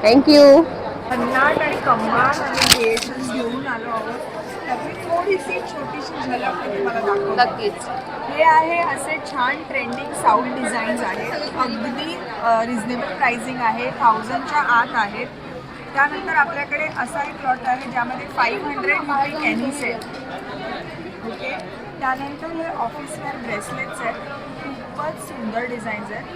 थँक्यू। भन्नाट आणि कमाल क्रिएशन्स घेऊन आलो आहोत, त्याची थोडीशी छोटीशी झलक मी तुम्हाला दाखवतो। नक्कीच। हे आहे असे छान ट्रेंडिंग साऊथ डिझाईन्स आहेत, अगदी रिजनेबल प्राइसिंग आहे, 1000च्या आत आहेत। त्यानंतर आपल्याकडे असा एक प्लॉट आहे ज्यामध्ये 500 रुपये कॅनी सेट, ओके। त्यानंतर हे ऑफिसवेअर ब्रेसलेट्स आहेत, खूपच सुंदर डिझाईन्स आहेत,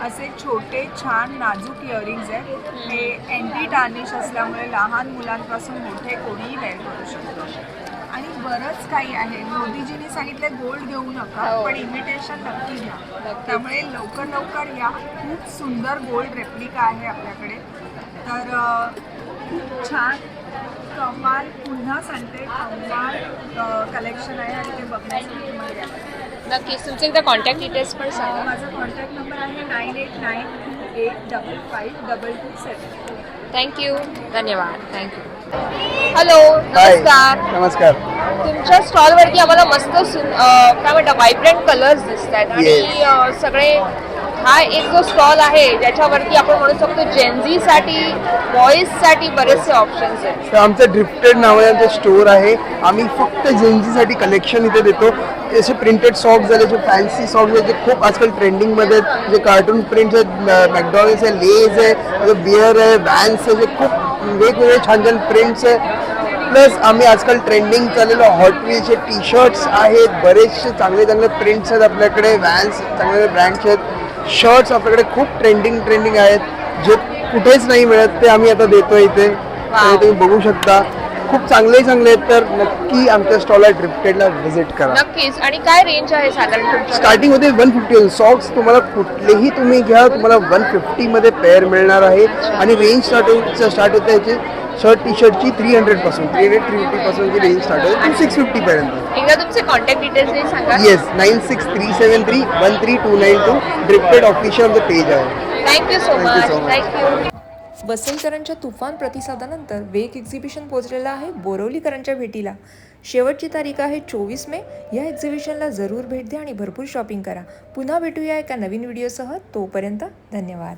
असे छोटे छान नाजूक इयरिंग्स आहेत। हे अँटी टार्निश असल्यामुळे लहान मुलांपासून मोठे कोणीही वेअर करू शकतो आणि बरंच काही आहे। मोदीजींनी सांगितले गोल्ड घेऊ नका, पण इमिटेशन नक्की घ्या, त्यामुळे लवकर लवकर या। खूप सुंदर गोल्ड रेप्लिका आहे आपल्याकडे, तर खूप छान कमाल, पुन्हा सांगते कमाल कलेक्शन आहे आणि ते बघण्यासाठी तुम्हाला या। नक्कीच. तुमचे एकदा कॉन्टॅक्ट डिटेल्स पण सांगा. माझा कॉन्टॅक्ट नंबर आहे 9898552227. थँक्यू. धन्यवाद. थँक्यू. हॅलो, नमस्कार. नमस्कार. तुमच्या स्टॉलवरती आम्हाला मस्त काय म्हणतात व्हायब्रंट कलर्स दिसत आहेत आणि सगळे हा एक जो स्टॉल आहे ज्याच्यावरती आपण म्हणू शकतो जेनझीसाठी बॉईजसाठी बरेचसे ऑप्शन्स आहेत. तर आमचं ड्रिफ्टेड नावाने आमचं स्टोर आहे. आम्ही फक्त जेनझीसाठी कलेक्शन इथे देतो. जसे प्रिंटेड सॉक्स झाले, जे फॅन्सी सॉक्स आहेत जे खूप आजकाल ट्रेंडिंगमध्ये आहेत, जे कार्टून प्रिंट्स आहेत, मॅकडॉनल्ड्स आहे, लेज आहे, बिअर आहे, वॅन्स आहे, जे खूप वेगवेगळे छान छान प्रिंट्स आहे. प्लस आम्ही आजकाल ट्रेंडिंग चाललेलं हॉट व्हीलचे टी शर्ट्स आहेत, बरेचसे चांगले चांगले प्रिंट्स आहेत आपल्याकडे, वॅन्स चांगले ब्रँड्स आहेत, शर्ट्स आपल्याकडे खूप ट्रेंडिंग आहेत जे कुठेच नाही मिळत ते आम्ही आता देतो इथे. तर तुम्ही बघू शकता खूप चांगले आहेत. तर नक्की आमच्या स्टॉलला ड्रिफ्टेडला व्हिजिट करा. नक्कीच. आणि काय रेंज आहे साधारण तुमच्या? स्टार्टिंग मध्ये 150 सॉक्स तुम्हाला कुठलेही तुम्ही घ्या, तुम्हाला 150 मध्ये पेअर मिळणार आहे. आणि रेंज स्टार्ट होते याची शर्ट टी शर्टची 300 पासून 350 पासूनची रेंज स्टार्ट होते 650 पर्यंत. एकदा तुमचे कॉन्टॅक्ट डिटेल्स सांगा. येस, 9637313292 ड्रिफ्टेड ऑफिशियल पेज आहे. Thank you so much. थँक्यू. बसईकरांच्या तुफान प्रतिसादानंतर वेग एक्झिबिशन पोहोचलेलं आहे बोरिवलीकरांच्या भेटीला. शेवटची तारीख आहे 24 मे. या एक्झिबिशनला जरूर भेट द्या आणि भरपूर शॉपिंग करा. पुन्हा भेटूया एका नवीन व्हिडिओसह. तोपर्यंत धन्यवाद.